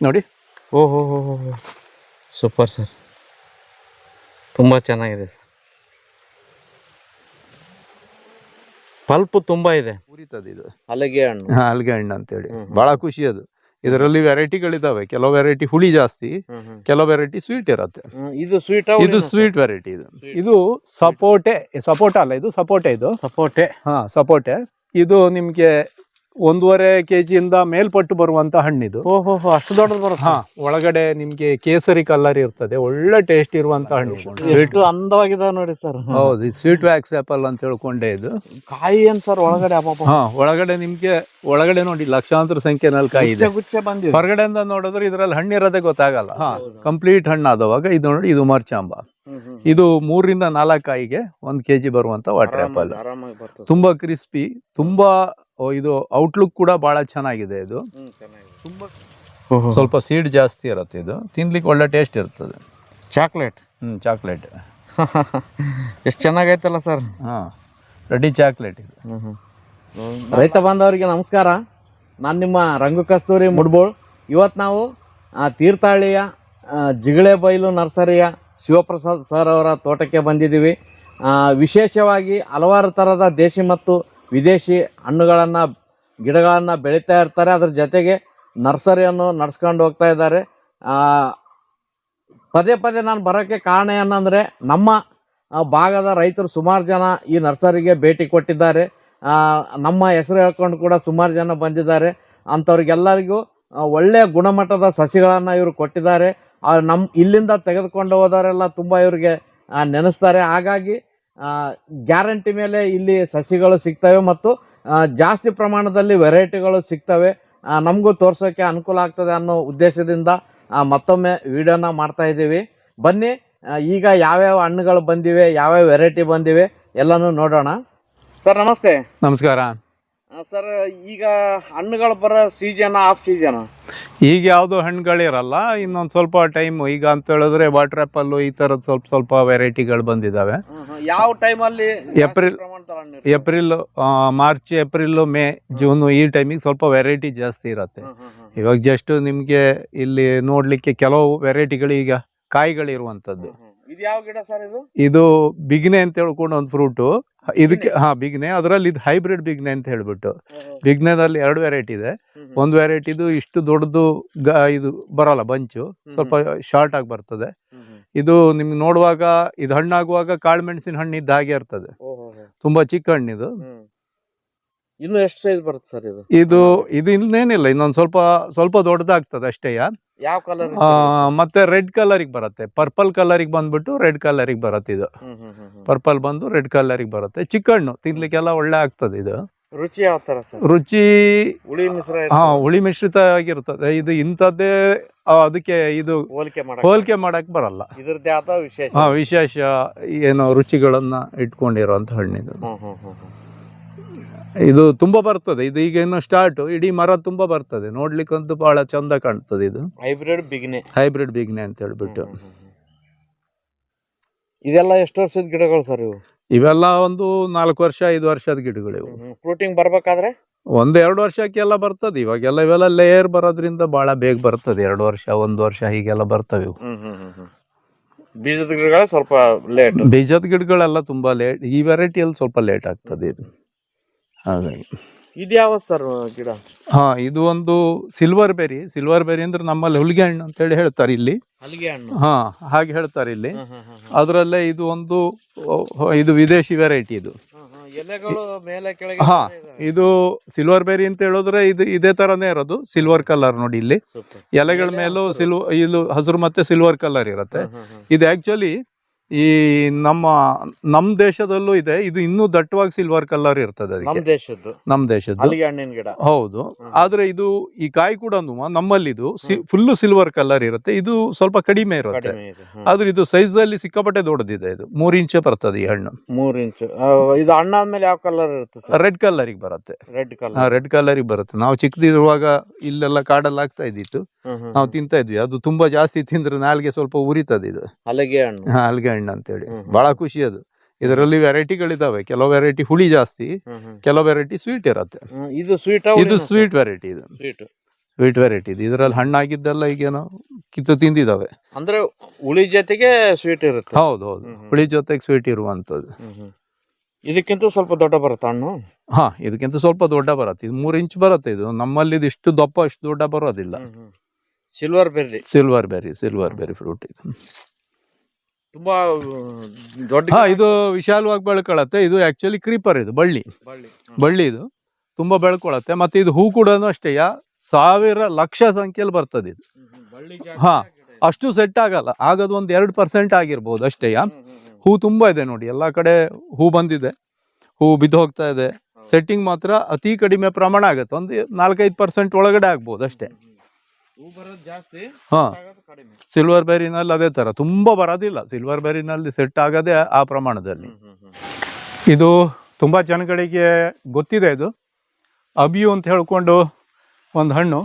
ನೋಡಿ. ಓಹೋ ಹೋ ಹೋ ಹೋ ಸೂಪರ್ ಸರ್, ತುಂಬ ಚೆನ್ನಾಗಿದೆ ಸರ್. ಪಲ್ಪ್ ತುಂಬಾ ಇದೆ. ಉರಿತದೆ ಇದು ಹಲಗೆ ಹಣ್ಣು. ಹಲ್ಗೆ ಹಣ್ಣು ಅಂತೇಳಿ ಬಹಳ ಖುಷಿ ಅದು. ಇದರಲ್ಲಿ ವೆರೈಟಿಗಳಿದಾವೆ. ಕೆಲವು ವೆರೈಟಿ ಹುಳಿ ಜಾಸ್ತಿ, ಕೆಲವು ವೆರೈಟಿ ಸ್ವೀಟ್ ಇರುತ್ತೆ. ಇದು ಸ್ವೀಟ್, ಇದು ಸ್ವೀಟ್ ವೆರೈಟಿ. ಇದು ಸಪೋಟೆ ಅಲ್ಲ, ಇದು ಸಪೋಟೆ. ಇದು ಸಪೋಟೆ. ಸಪೋಟೆ. ಇದು ನಿಮ್ಗೆ 1.5 kg ಮೇಲ್ಪಟ್ಟು ಬರುವಂತ ಹಣ್ಣಿದು. ಓಹೋ, ಅಷ್ಟು ದೊಡ್ಡದು ಬರುತ್ತೆ. ಒಳಗಡೆ ನಿಮ್ಗೆ ಕೇಸರಿ ಕಲರ್ ಇರ್ತದೆ. ಒಳ್ಳೆ ಟೇಸ್ಟ್ ಇರುವಂತ ಹಣ್ಣು. ಎಷ್ಟು ಅಂದವಾಗಿದಾವೆ ನೋಡಿ ಸರ್. ಹೌದು, ಸ್ವೀಟ್ ವ್ಯಾಕ್ಸ್ ಆಪಲ್ ಅಂತ ಹೇಳ್ಕೊಂಡೆ ಇದು. ಕಾಯಿ ಏನ್ ಸರ್ ಒಳಗಡೆ? ಒಳಗಡೆ ನಿಮ್ಗೆ ಒಳಗಡೆ ನೋಡಿ ಲಕ್ಷಾಂತರ ಸಂಖ್ಯೆನಲ್ಲಿ ಕಾಯಿ ಇದೆ. ಗುಚ್ಚೆ ಬಂದಿದೆ. ಹೊರಗಡೆಯಿಂದ ನೋಡಿದ್ರೆ ಇದ್ರಲ್ಲಿ ಹಣ್ಣು ಇರೋದೇ ಗೊತ್ತಾಗಲ್ಲ. ಕಂಪ್ಲೀಟ್ ಹಣ್ಣು ಆದವಾಗ ಇದು ನೋಡಿ, ಇದು ಮರ್ಚಾಂಬ. ಇದು 3 ರಿಂದ 4 ಕಾಯಿಗೆ 1 kg ಬರುವಂತ ವಾಟರ್ ಆಪಲ್. ತುಂಬಾ ಕ್ರಿಸ್ಪಿ, ತುಂಬಾ ಇದು ಔಟ್ಲುಕ್ ಕೂಡ ಬಹಳ ಚೆನ್ನಾಗಿದೆ. ಇದು ತುಂಬಾ ಸ್ವಲ್ಪ ಸೀಡ್ ಜಾಸ್ತಿ ಇರುತ್ತೆ. ಇದು ತಿನ್ಲಿಕ್ಕೆ ಒಳ್ಳೆ ಟೇಸ್ಟ್ ಇರ್ತದೆ. ಚಾಕ್ಲೇಟ್. ಚಾಕ್ಲೇಟ್ ಎಷ್ಟು ಚೆನ್ನಾಗೈತಲ್ಲ ಸರ್. ರೆಡಿ ಚಾಕ್ಲೇಟ್ ಇದು. ರೈತ ಬಾಂಧವರಿಗೆ ನಮಸ್ಕಾರ. ನಾನು ನಿಮ್ಮ ರಂಗು ಕಸ್ತೂರಿ ಮುಡ್ಬೋಳ್. ಇವತ್ತು ನಾವು ತೀರ್ಥಹಳ್ಳಿಯ ಜಿಗಳೆ ಬೈಲು ನರ್ಸರಿಯ ಶಿವಪ್ರಸಾದ್ ಸರ್ ಅವರ ತೋಟಕ್ಕೆ ಬಂದಿದ್ದೀವಿ. ವಿಶೇಷವಾಗಿ ಹಲವಾರು ಥರದ ದೇಶಿ ಮತ್ತು ವಿದೇಶಿ ಹಣ್ಣುಗಳನ್ನು, ಗಿಡಗಳನ್ನು ಬೆಳೀತಾ ಇರ್ತಾರೆ. ಅದ್ರ ಜೊತೆಗೆ ನರ್ಸರಿಯನ್ನು ನಡೆಸ್ಕೊಂಡು ಹೋಗ್ತಾ ಇದ್ದಾರೆ. ಪದೇ ಪದೇ ನಾನು ಬರೋಕ್ಕೆ ಕಾರಣ ಏನಂದರೆ, ನಮ್ಮ ಭಾಗದ ರೈತರು ಸುಮಾರು ಜನ ಈ ನರ್ಸರಿಗೆ ಭೇಟಿ ಕೊಟ್ಟಿದ್ದಾರೆ. ನಮ್ಮ ಹೆಸರು ಹೇಳ್ಕೊಂಡು ಕೂಡ ಸುಮಾರು ಜನ ಬಂದಿದ್ದಾರೆ. ಅಂಥವ್ರಿಗೆಲ್ಲರಿಗೂ ಒಳ್ಳೆಯ ಗುಣಮಟ್ಟದ ಸಸಿಗಳನ್ನು ಇವರು ಕೊಟ್ಟಿದ್ದಾರೆ. ನಮ್ಮ ಇಲ್ಲಿಂದ ತೆಗೆದುಕೊಂಡು ಹೋದವರೆಲ್ಲ ತುಂಬ ಇವರಿಗೆ ನೆನೆಸ್ತಾರೆ. ಹಾಗಾಗಿ ಗ್ಯಾರಂಟಿ ಮೇಲೆ ಇಲ್ಲಿ ಸಸಿಗಳು ಸಿಗ್ತವೆ ಮತ್ತು ಜಾಸ್ತಿ ಪ್ರಮಾಣದಲ್ಲಿ ವೆರೈಟಿಗಳು ಸಿಗ್ತವೆ. ನಮಗೂ ತೋರ್ಸೋಕ್ಕೆ ಅನುಕೂಲ ಆಗ್ತದೆ ಅನ್ನೋ ಉದ್ದೇಶದಿಂದ ಮತ್ತೊಮ್ಮೆ ವಿಡಿಯೋನ ಮಾಡ್ತಾ ಇದ್ದೀವಿ. ಬನ್ನಿ, ಈಗ ಯಾವ್ಯಾವ ಹಣ್ಣುಗಳು ಬಂದಿವೆ, ಯಾವ್ಯಾವ ವೆರೈಟಿ ಬಂದಿವೆ ಎಲ್ಲನೂ ನೋಡೋಣ. ಸರ್ ನಮಸ್ತೆ. ನಮಸ್ಕಾರ ಸರ್. ಈಗ ಹಣ್ಣುಗಳು ಬರೋ ಸೀಸನ್, ಆಫ್ ಸೀಸನ್? ಈಗ ಯಾವುದು ಹಣ್ಣುಗಳಿರಲ್ಲ, ಇನ್ನೊಂದು ಸ್ವಲ್ಪ ಟೈಮ್. ಈಗ ಅಂತ ಹೇಳಿದ್ರೆ ವಾಟರ್ ಆಪಲ್ ಈ ಥರದ್ದು ಸ್ವಲ್ಪ ವೆರೈಟಿಗಳು ಬಂದಿದ್ದಾವೆ. ಯಾವ ಟೈಮಲ್ಲಿ? April, March, April, May, June ಈ ಟೈಮಿಗೆ ಸ್ವಲ್ಪ ವೆರೈಟಿ ಜಾಸ್ತಿ ಇರುತ್ತೆ. ಇವಾಗ ಜಸ್ಟ್ ನಿಮಗೆ ಇಲ್ಲಿ ನೋಡ್ಲಿಕ್ಕೆ ಕೆಲವು ವೆರೈಟಿಗಳು ಈಗ ಕಾಯಿಗಳಿರುವಂಥದ್ದು. ಇದು ಯಾವ ಗಿಡ ಸರ್? ಇದು ಬಿಗ್ನೆ ಅಂತ ಹೇಳ್ಕೊಂಡು ಒಂದು ಫ್ರೂಟು. ಇದಕ್ಕೆ ಬಿಗ್ನೆ, ಅದರಲ್ಲಿ ಇದು ಹೈಬ್ರಿಡ್ ಬಿಗ್ನೆ ಅಂತ ಹೇಳ್ಬಿಟ್ಟು. ಬಿಗ್ನೆದಲ್ಲಿ 2 ವೆರೈಟಿ ಇದೆ. ಒಂದು ವೆರೈಟಿದು ಇಷ್ಟು ದೊಡ್ಡದು ಇದು ಬರಲ್ಲ, ಬಂಚು ಸ್ವಲ್ಪ ಶಾರ್ಟ್ ಆಗಿ ಬರ್ತದೆ. ಇದು ನಿಮ್ಗೆ ನೋಡುವಾಗ, ಇದು ಹಣ್ಣಾಗುವಾಗ ಕಾಳು ಮೆಣಸಿನ ಹಣ್ಣು ಇದ್ದ ಹಾಗೆ ಇರ್ತದೆ. ತುಂಬಾ ಚಿಕ್ಕ ಹಣ್ಣಿದು. ಇನ್ನು ಎಷ್ಟು ಸೈಜ್ ಬರುತ್ತೆ ಸರ್ ಇದು? ಇದು ಇನ್ನೇನಿಲ್ಲ, ಇನ್ನೊಂದು ಸ್ವಲ್ಪ ದೊಡ್ಡದಾಗ್ತದೆ ಅಷ್ಟೇ. ಯಾವ ಕಲರ್? ಮತ್ತೆ ರೆಡ್ ಕಲರಿಗೆ ಬರುತ್ತೆ. ಪರ್ಪಲ್ ಕಲರಿಗೆ ಬಂದ್ಬಿಟ್ಟು ರೆಡ್ ಕಲರಿಗೆ ಬರುತ್ತೆ. ಇದು ಪರ್ಪಲ್ ಬಂದು ರೆಡ್ ಕಲರಿಗೆ ಬರುತ್ತೆ. ಚಿಕ್ಕ ಹಣ್ಣು, ತಿನ್ಲಿಕ್ಕೆಲ್ಲ ಒಳ್ಳೆ ಆಗ್ತದೆ. ಇದು ರುಚಿ ಯಾವ ತರ ಸರ್? ರುಚಿ ಹುಳಿ ಮಿಶ್ರ. ಹುಳಿ ಮಿಶ್ರಿತ ಆಗಿರ್ತದೆ. ಇದು ಇಂಥದ್ದೇ, ಅದಕ್ಕೆ ಇದು ಹೋಲಿಕೆ ಮಾಡಕ್ ಬರಲ್ಲ. ಇದ್ರದ್ದೇ ಆದ ವಿಶೇಷ ಏನೋ ರುಚಿಗಳನ್ನ ಇಟ್ಕೊಂಡಿರುವಂತ ಹಣ್ಣಿದು. ಇದು ತುಂಬಾ ಬರ್ತದೆ. ಇದು ಈಗ ಇನ್ನು ಸ್ಟಾರ್ಟ್, ಇಡೀ ಮರ ತುಂಬಾ ಬರ್ತದೆ. ನೋಡ್ಲಿಕ್ಕಂತೂ ಬಹಳ ಚಂದ ಕಾಣ್ತದೆ. ಇದು ಹೈಬ್ರಿಡ್ ಬಿಗ್ನೆ ಅಂತ ಹೇಳ್ಬಿಟ್ಟು. ಇದೆಲ್ಲ ಎಷ್ಟು ವರ್ಷದ ಗಿಡಗಳು ಸರ್ ಇವು? ಇವೆಲ್ಲ ಒಂದು 4 ವರ್ಷ 5 ವರ್ಷದ ಗಿಡಗಳು. ಇವು ಫ್ರೂಟಿಂಗ್ ಬರ್ಬೇಕಾದ್ರೆ 1-2 ವರ್ಷಕ್ಕೆಲ್ಲ ಬರ್ತದೆ. ಇವಾಗೆಲ್ಲ ಇವೆಲ್ಲ ಲೇಯರ್ ಬರೋದ್ರಿಂದ ಬಹಳ ಬೇಗ ಬರ್ತದೆ. 2 ವರ್ಷ 1 ವರ್ಷ ಹೀಗೆಲ್ಲ ಬರ್ತವೆ ಇವು. ಬೀಜದ ಗಿಡಗಳು ಸ್ವಲ್ಪ ಲೇಟ್. ಬೀಜದ ಗಿಡಗಳೆಲ್ಲ ತುಂಬಾ ಲೇಟ್. ಈ ವೆರೈಟಿಯಲ್ಲಿ ಸ್ವಲ್ಪ ಲೇಟ್ ಆಗ್ತದೆ ಇದು. ಹಾಗಾಗಿ ಇದು ಯಾವ ಸರ್ ಗಿಡ? ಇದು ಒಂದು ಸಿಲ್ವರ್ ಬೆರಿ ಅಂದ್ರೆ ನಮ್ಮಲ್ಲಿ ಹುಲ್ಗೆ ಹಣ್ಣು ಅಂತ ಹೇಳಿ ಹೇಳ್ತಾರೆ ಇಲ್ಲಿ. ಹಾಗೆ ಹೇಳ್ತಾರೆ ಇಲ್ಲಿ. ಅದರಲ್ಲೇ ಇದು ಒಂದು, ಇದು ವಿದೇಶಿ ವೆರೈಟಿ. ಇದು ಇದು ಸಿಲ್ವರ್ ಬೆರಿ ಅಂತ ಹೇಳಿದ್ರೆ ಇದು ಇದೇ ತರನೇ ಇರೋದು. ಸಿಲ್ವರ್ ಕಲರ್ ನೋಡಿ, ಇಲ್ಲಿ ಎಲೆಗಳ ಮೇಲೂ ಇದು ಹಸಿರು ಮತ್ತೆ ಸಿಲ್ವರ್ ಕಲರ್ ಇರುತ್ತೆ. ಇದು ಆಕ್ಚುಲಿ ಈ ನಮ್ಮ ದೇಶದಲ್ಲೂ ಇದೆ. ಇದು ಇನ್ನೂ ದಟ್ಟವಾಗಿ ಸಿಲ್ವರ್ ಕಲರ್ ಇರ್ತದೆ. ನಮ್ಮ ದೇಶದ್ದು ಹೌದು. ಆದ್ರೆ ಇದು ಈ ಕಾಯಿ ಕೂಡ ನಮ್ಮಲ್ಲಿ ಇದು ಫುಲ್ ಸಿಲ್ವರ್ ಕಲರ್ ಇರುತ್ತೆ. ಇದು ಸ್ವಲ್ಪ ಕಡಿಮೆ ಇರುತ್ತೆ. ಆದ್ರೆ ಇದು ಸೈಜ್ ಅಲ್ಲಿ ಸಿಕ್ಕಾಪಟ್ಟೆ ದೊಡ್ಡದಿದೆ. ಇದು 3 ಇಂಚ್ ಬರ್ತದೆ ಈ ಹಣ್ಣು. 3 ಇಂಚ್. ಇದು ಹಣ್ಣಾದ್ಮೇಲೆ ಯಾವ ಕಲರ್ ಇರುತ್ತೆ? ರೆಡ್ ಕಲರಿಗೆ ಬರುತ್ತೆ. ರೆಡ್ ಕಲರಿಗೆ ಬರುತ್ತೆ. ನಾವು ಚಿಕ್ಕದಿರುವಾಗ ಇಲ್ಲೆಲ್ಲ ಕಾಡಲ್ಲಿ ಆಗ್ತಾ ಇದ್ದಿತ್ತು, ನಾವು ತಿಂತಾ ಇದ್ವಿ. ಅದು ತುಂಬಾ ಜಾಸ್ತಿ ತಿಂದ್ರೆ ನಾಲ್ಗೆ ಸ್ವಲ್ಪ ಉರಿತದೆ. ಇದು ಹಲಗೆ ಹಣ್ಣು ಅಂತೇಳಿ ಬಹಳ ಖುಷಿ ಅದು. ಇದರಲ್ಲಿ ವೆರೈಟಿಗಳಿದಾವೆ. ಕೆಲವು ವೆರೈಟಿ ಹುಳಿ ಜಾಸ್ತಿ, ಕೆಲವು ವೆರೈಟಿ ಸ್ವೀಟ್ ಇರುತ್ತೆ. ಇದು ಸ್ವೀಟ್ ವೆರೈಟಿ. ಇದು ಸ್ವೀಟ್ ವೆರೈಟಿ ಇದು. ಇದರಲ್ಲಿ ಹಣ್ಣಾಗಿದ್ದೆಲ್ಲ ಈಗೇನೋ ಕಿತ್ತು ತಿಂದಿದ್ದಾವೆ. ಅಂದ್ರೆ ಹುಳಿ ಜೊತೆಗೆ ಸ್ವೀಟ್ ಇರುತ್ತೆ. ಹೌದು ಹೌದು, ಹುಳಿ ಜೊತೆಗೆ ಸ್ವೀಟ್ ಇರುವಂತದ್ದು. ಇದಕ್ಕಿಂತ ಸ್ವಲ್ಪ ದೊಡ್ಡ ಬರುತ್ತೆ ಹಣ್ಣು. ಹಾ, ಇದಕ್ಕಿಂತ ಸ್ವಲ್ಪ ದೊಡ್ಡ ಬರುತ್ತೆ. ಇದು 3 ಇಂಚ್ ಬರುತ್ತೆ. ಇದು ನಮ್ಮಲ್ಲಿ ಇದು ಇಷ್ಟು ದಪ್ಪ ಅಷ್ಟು ದೊಡ್ಡ ಬರೋದಿಲ್ಲ. Silver berry. Silver berry fruit ಇದು. ತುಂಬಾ ದೊಡ್ಡ. ಹಾ, ಇದು ವಿಶಾಲವಾಗಿ ಬೆಳ್ಕೊಳತ್ತೆ. ಇದು ಆಕ್ಚುಲಿ ಕ್ರೀಪರ್, ಇದು ಬಳ್ಳಿ ಇದು ತುಂಬಾ ಬೆಳ್ಕೊಳತ್ತೆ. ಮತ್ತೆ ಇದು ಹೂ ಕೂಡ ಅಷ್ಟೇ 1000 ಲಕ್ಷ ಸಂಖ್ಯೆಯಲ್ಲಿ ಬರ್ತದೆ ಇದು. ಹಾ, ಅಷ್ಟು ಸೆಟ್ ಆಗಲ್ಲ, ಆಗೋದು ಒಂದು 2% ಆಗಿರ್ಬೋದು ಅಷ್ಟೇ. ಹೂ ತುಂಬಾ ಇದೆ ನೋಡಿ, ಎಲ್ಲಾ ಕಡೆ ಹೂ ಬಂದಿದೆ, ಹೂ ಬಿದ್ದು ಹೋಗ್ತಾ ಇದೆ. ಸೆಟ್ಟಿಂಗ್ ಮಾತ್ರ ಅತಿ ಕಡಿಮೆ ಪ್ರಮಾಣ ಆಗುತ್ತೆ, ಒಂದು 4-5% ಒಳಗಡೆ ಆಗ್ಬೋದು ಅಷ್ಟೇ. ಹಾ, ಸಿಲ್ವರ್ ಬೆರಿನಲ್ಲಿ ಅದೇ ತರ ತುಂಬಾ ಬರೋದಿಲ್ಲ. ಸಿಲ್ವರ್ ಬೆರಿನಲ್ಲಿ ಸೆಟ್ ಆಗದೆ ಆ ಪ್ರಮಾಣದಲ್ಲಿ. ಇದು ತುಂಬಾ ಜನಗಳಿಗೆ ಗೊತ್ತಿದೆ. ಇದು ಅಬಿಯು ಅಂತ ಹೇಳ್ಕೊಂಡು ಒಂದು ಹಣ್ಣು,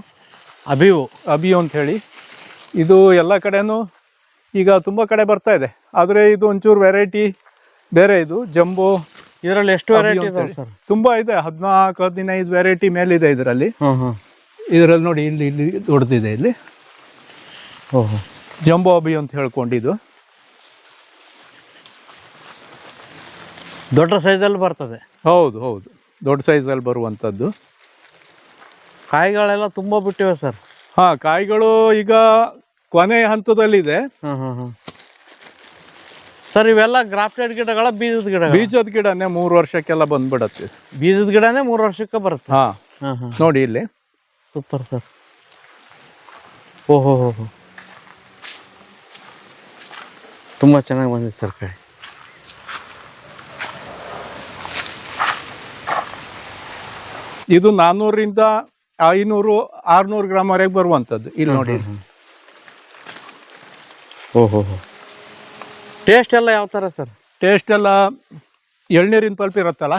ಅಬಿಯು ಅಂತ ಹೇಳಿ. ಇದು ಎಲ್ಲ ಕಡೆನೂ ಈಗ ತುಂಬಾ ಕಡೆ ಬರ್ತಾ ಇದೆ. ಆದ್ರೆ ಇದು ಒಂಚೂರು ವೆರೈಟಿ ಬೇರೆ. ಇದು ಜಂಬೋ. ಇದರಲ್ಲಿ ಎಷ್ಟು ವೆರೈಟಿ ಇದೆ ಸರ್? ತುಂಬಾ ಇದೆ, 14-15 ವೆರೈಟಿ ಮೇಲಿದೆ ಇದರಲ್ಲಿ. ಇದರಲ್ಲಿ ನೋಡಿ, ಇಲ್ಲಿ ದೊಡ್ಡದಿದೆ. ಇಲ್ಲಿ ಜಂಬೋ ಅಬಿ ಅಂತ ಹೇಳ್ಕೊಂಡಿದ್ದು ದೊಡ್ಡ ಸೈಜಲ್ಲಿ ಬರ್ತದೆ. ಹೌದು, ದೊಡ್ಡ ಸೈಜಲ್ಲಿ ಬರುವಂಥದ್ದು. ಕಾಯಿಗಳೆಲ್ಲ ತುಂಬಾ ಬಿಟ್ಟಿವೆ ಸರ್. ಹಾ, ಕಾಯಿಗಳು ಈಗ ಕೊನೆ ಹಂತದಲ್ಲಿದೆ ಸರ್. ಇವೆಲ್ಲ ಗ್ರಾಫ್ಟೆಡ್ ಗಿಡಗಳ ಬೀಜದ ಗಿಡನೇ 3 ವರ್ಷಕ್ಕೆಲ್ಲ ಬಂದ್ಬಿಡತ್ತೆ. ಬೀಜದ ಗಿಡನೇ 3 ವರ್ಷಕ್ಕೆ ಬರುತ್ತೆ. ಹಾ, ನೋಡಿ ಇಲ್ಲಿ. Super sir. ಓಹೋ, ತುಂಬಾ ಚೆನ್ನಾಗಿ ಬಂದಿದೆ ಸರ್ ಕಾಯಿ. ಇದು 400ರಿಂದ 500-600 ಗ್ರಾಮ್ ವರೆಗೆ ಬರುವಂತದ್ದು. ಇಲ್ಲಿ ನೋಡಿ. ಓಹೋ, ಟೇಸ್ಟ್ ಎಲ್ಲ ಯಾವ ತರ ಸರ್? ಟೇಸ್ಟ್ ಎಲ್ಲ ಎಳ್ನೀರಿನ ಪಲ್ಪ್ ಇರುತ್ತಲ್ಲ,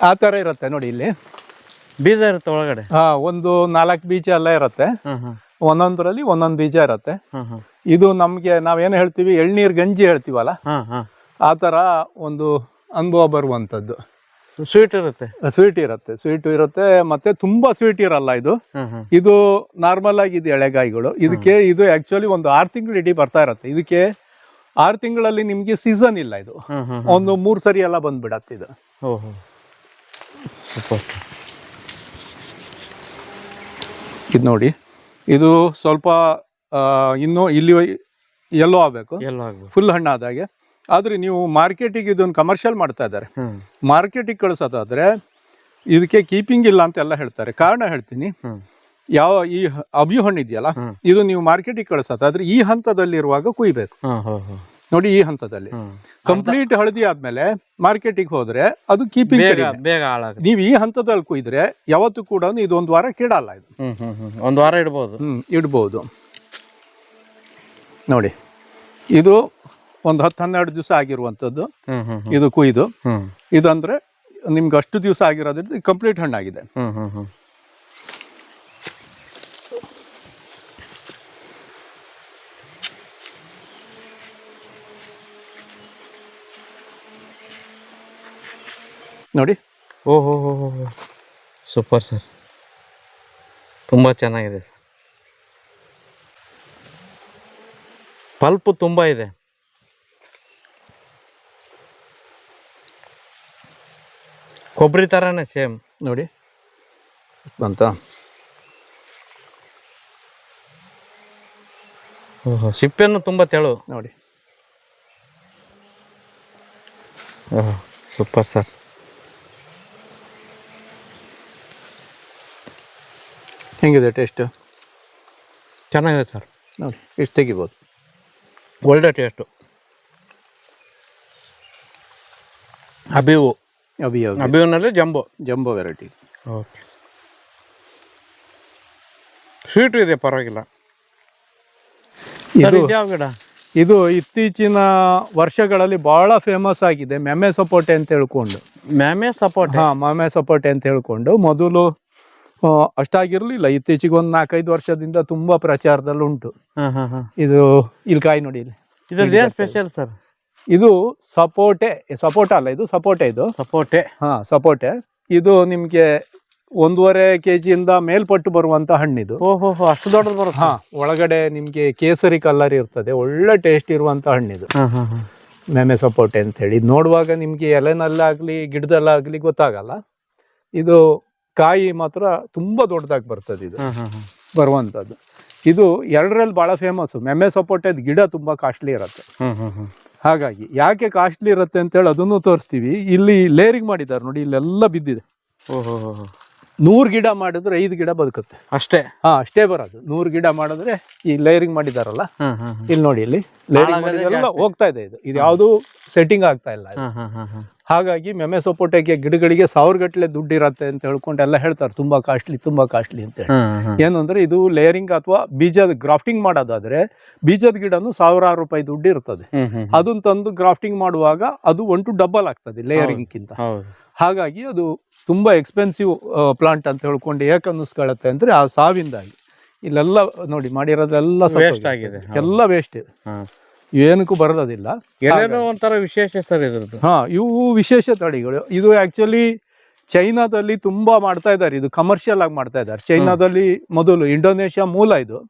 ಆ ತರ ಇರುತ್ತೆ ನೋಡಿ. ಇಲ್ಲಿ ಬೀಜ ಇರುತ್ತೆ ಒಳಗಡೆ. ಹಾ, ಒಂದು 4 ಬೀಜ ಎಲ್ಲ ಇರುತ್ತೆ. ಒಂದೊಂದರಲ್ಲಿ ಒಂದೊಂದು ಬೀಜ ಇರುತ್ತೆ. ಇದು ನಮ್ಗೆ ನಾವೇನು ಹೇಳ್ತೀವಿ, ಎಳ್ನೀರ್ ಗಂಜಿ ಹೇಳ್ತೀವಲ್ಲ, ಆ ತರ ಒಂದು ಅನುಭವ ಬರುವಂತದ್ದು. ಸ್ವೀಟ್ ಇರುತ್ತೆ ಮತ್ತೆ ತುಂಬಾ ಸ್ವೀಟ್ ಇರಲ್ಲ. ಇದು ನಾರ್ಮಲ್ ಆಗಿ ಇದು ಎಳೆಗಾಯಿಗಳು. ಇದಕ್ಕೆ ಇದು ಆಕ್ಚುಲಿ ಒಂದು 6 ತಿಂಗಳು ಇಡೀ ಬರ್ತಾ ಇರತ್ತೆ. ಇದಕ್ಕೆ 6 ತಿಂಗಳಲ್ಲಿ ನಿಮ್ಗೆ ಸೀಸನ್ ಇಲ್ಲ. ಇದು ಒಂದು 3 ಸರಿ ಎಲ್ಲ ಬಂದ್ಬಿಡತ್ತೆ ಇದು. ಇದು ನೋಡಿ, ಇದು ಸ್ವಲ್ಪ ಇನ್ನು ಇಲ್ಲಿ ಎಲ್ಲೋ ಆಗ್ಬೇಕು, ಫುಲ್ ಹಣ್ಣಾದಾಗೆ. ಆದ್ರೆ ನೀವು ಮಾರ್ಕೆಟಿಗೆ ಇದೊಂದು ಕಮರ್ಷಿಯಲ್ ಮಾಡ್ತಾ ಇದ್ದಾರೆ. ಮಾರ್ಕೆಟಿಗೆ ಕಳಿಸೋದಾದ್ರೆ ಇದಕ್ಕೆ ಕೀಪಿಂಗ್ ಇಲ್ಲ ಅಂತ ಎಲ್ಲ ಹೇಳ್ತಾರೆ. ಕಾರಣ ಹೇಳ್ತೀನಿ. ಈ ಅಬಿಯು ಹಣ್ಣು ಇದೆಯಲ್ಲ, ಇದು ನೀವು ಮಾರ್ಕೆಟಿಗೆ ಕಳಿಸೋದಾದ್ರೆ ಈ ಹಂತದಲ್ಲಿರುವಾಗ ಕುಯ್ಬೇಕು ನೋಡಿ. ಈ ಹಂತದಲ್ಲಿ ಕಂಪ್ಲೀಟ್ ಹಳದಿ ಆದ್ಮೇಲೆ ಮಾರ್ಕೆಟಿಗೆ ಹೋದ್ರೆ ಅದು ಕೀಪಿಂಗ್ ಬೇಗ. ನೀವು ಈ ಹಂತದಲ್ಲಿ ಕುಯ್ದ್ರೆ ಯಾವತ್ತೂ ಕೂಡ ಇದು 1 ವಾರ ಕೆಡಲ್ಲ. ಇದು 1 ವಾರ ಇಡ್ಬೋದು ನೋಡಿ. ಇದು ಒಂದು 10-12 ದಿವಸ ಆಗಿರುವಂತದ್ದು ಇದು ಕುಯ್ದು. ಇದಂದ್ರೆ ನಿಮ್ಗೆ ಅಷ್ಟು ದಿವಸ ಆಗಿರೋದ್ರಿಂದ ಕಂಪ್ಲೀಟ್ ಹಣ್ಣಾಗಿದೆ. ನೋಡಿ. ಓಹೋ, ಸೂಪರ್ ಸರ್, ತುಂಬಾ ಚೆನ್ನಾಗಿದೆ ಸರ್. ಪಲ್ಪ್ ತುಂಬಾ ಇದೆ. ಕೊಬ್ಬರಿ ತರಾನೇ ಸೇಮ್ ನೋಡಿ ಬಂತ. ಸಿಪ್ಪೆನ್ನು ತುಂಬಾ ತೆಳು ನೋಡಿ. Super sir. ಹೆಂಗಿದೆ ಟೇಸ್ಟ್? ಚೆನ್ನಾಗಿದೆ ಸರ್. ನೋಡಿ, ಎಷ್ಟು ತೆಗಿಬೋದು. ಒಳ್ಳೆ ಟೇಸ್ಟು. ಅಬಿಯುನಲ್ಲಿ ಜಂಬೋ ವೆರೈಟಿ. ಓಕೆ, ಸ್ವೀಟು ಇದೆ, ಪರವಾಗಿಲ್ಲ. ಯಾವ ಗಿಡ ಇದು? ಇತ್ತೀಚಿನ ವರ್ಷಗಳಲ್ಲಿ ಬಹಳ ಫೇಮಸ್ ಆಗಿದೆ, ಮ್ಯಾಮೆ ಸಪೋಟೆ ಅಂತ ಹೇಳ್ಕೊಂಡು. ಮ್ಯಾಮೆ ಸಪೋಟೆ ಅಂತ ಹೇಳ್ಕೊಂಡು ಮೊದಲು ಅಷ್ಟಾಗಿರ್ಲಿಲ್ಲ. ಇತ್ತೀಚೆಗೆ ಒಂದು 4-5 ವರ್ಷದಿಂದ ತುಂಬಾ ಪ್ರಚಾರದಲ್ಲಿ ಉಂಟು. ಇದು ಇಲ್ಲಿ ಕಾಯಿ ನೋಡಿ. ಇದ್ರದ್ದು ಏನು ಸ್ಪೆಷಲ್ ಸರ್? ಇದು ಸಪೋಟ ಅಲ್ಲ, ಇದು ಸಪೋಟೆ. ಇದು ಸಪೋಟೆ. ಸಪೋಟೆ. ಇದು ನಿಮ್ಗೆ 1.5 kg ಮೇಲ್ಪಟ್ಟು ಬರುವಂತ ಹಣ್ಣಿದು. ಓಹೋ, ಅಷ್ಟು ದೊಡ್ಡದು ಬರುತ್ತೆ. ಹಾ, ಒಳಗಡೆ ನಿಮ್ಗೆ ಕೇಸರಿ ಕಲರ್ ಇರ್ತದೆ, ಒಳ್ಳೆ ಟೇಸ್ಟ್ ಇರುವಂತ ಹಣ್ಣಿದು ಮೆಮೆ ಸಪೋಟೆ ಅಂತ ಹೇಳಿ. ಇದು ನೋಡುವಾಗ ನಿಮ್ಗೆ ಎಲೆನಲ್ಲಾಗ್ಲಿ ಗಿಡದಲ್ಲಾಗ್ಲಿ ಗೊತ್ತಾಗಲ್ಲ. ಇದು ಕಾಯಿ ಮಾತ್ರ ತುಂಬಾ ದೊಡ್ಡದಾಗಿ ಬರ್ತದೆ ಇದು ಬರುವಂತದ್ದು. ಇದು ಎರಡರಲ್ಲಿ ಬಹಳ ಫೇಮಸ್. ಮೆಮೆ ಸಪೋಟೆದ್ ಗಿಡ ತುಂಬಾ ಕಾಸ್ಟ್ಲಿ ಇರುತ್ತೆ. ಹಾಗಾಗಿ ಯಾಕೆ ಕಾಸ್ಟ್ಲಿ ಇರುತ್ತೆ ಅಂತ ಹೇಳಿ ಅದನ್ನು ತೋರಿಸ್ತೀವಿ. ಇಲ್ಲಿ ಲೇರಿಂಗ್ ಮಾಡಿದ್ದಾರೆ ನೋಡಿ, ಇಲ್ಲೆಲ್ಲ ಬಿದ್ದಿದೆ. 100 ಗಿಡ ಮಾಡಿದ್ರೆ 5 ಗಿಡ ಬದುಕುತ್ತೆ ಅಷ್ಟೇ. ಅಷ್ಟೇ ಬರೋದು. 100 ಗಿಡ ಮಾಡಿದ್ರೆ ಈ ಲೇರಿಂಗ್ ಮಾಡಿದಾರಲ್ಲ, ಇಲ್ಲಿ ನೋಡಿ, ಇಲ್ಲಿ ಲೇರಿಂಗ್ ಮಾಡಿದೆಲ್ಲ ಹೋಗ್ತಾ ಇದೆ. ಇದು ಯಾವುದು ಸೆಟ್ಟಿಂಗ್ ಆಗ್ತಾ ಇಲ್ಲ. ಹಾಗಾಗಿ ಮೆಮೆ ಸಪೋಟೆಗೆ ಗಿಡಗಳಿಗೆ 1000 ಗಟ್ಟಲೆ ದುಡ್ಡು ಇರತ್ತೆ ಅಂತ ಹೇಳ್ಕೊಂಡು ಎಲ್ಲ ಹೇಳ್ತಾರೆ, ತುಂಬಾ ಕಾಸ್ಟ್ಲಿ ಅಂತ ಹೇಳಿ. ಏನು ಅಂದ್ರೆ ಇದು ಲೇರಿಂಗ್ ಅಥವಾ ಬೀಜದ ಗ್ರಾಫ್ಟಿಂಗ್ ಮಾಡೋದಾದ್ರೆ ಬೀಜದ ಗಿಡನು 1000 ರೂಪಾಯಿ ದುಡ್ಡು ಇರ್ತದೆ. ಅದನ್ನ ತಂದು ಗ್ರಾಫ್ಟಿಂಗ್ ಮಾಡುವಾಗ ಅದು 1 to double ಆಗ್ತದೆ ಲೇಯರಿಂಗ್ ಕಿಂತ. ಹಾಗಾಗಿ ಅದು ತುಂಬಾ ಎಕ್ಸ್ಪೆನ್ಸಿವ್ ಪ್ಲಾಂಟ್ ಅಂತ ಹೇಳ್ಕೊಂಡು ಯಾಕೆ ಅನ್ನಿಸ್ಕೊಳ್ಳುತ್ತೆ ಅಂದ್ರೆ ಆ ಸಾವಿಂದಾಗಿ. ಇಲ್ಲೆಲ್ಲ ನೋಡಿ ಮಾಡಿರೋದೆಲ್ಲ ಆಗಿದೆ, ಎಲ್ಲ ವೇಸ್ಟ್ ಇದೆ, ಏನಕ್ಕೂ ಬರೋದಿಲ್ಲ. ಒಂಥರ ವಿಶೇಷ ಸರ್ ಇದ್ರದ್ದು. ಇವು ವಿಶೇಷ ತಳಿಗಳು. ಇದು ಆಕ್ಚುಲಿ ಚೈನಾದಲ್ಲಿ ತುಂಬಾ ಮಾಡ್ತಾ ಇದ್ದಾರೆ, ಇದು ಕಮರ್ಷಿಯಲ್ ಆಗಿ ಮಾಡ್ತಾ ಇದ್ದಾರೆ. ಚೈನಾದಲ್ಲಿ ಮೊದಲು, ಇಂಡೋನೇಷ್ಯಾ ಮೂಲ ಇದು,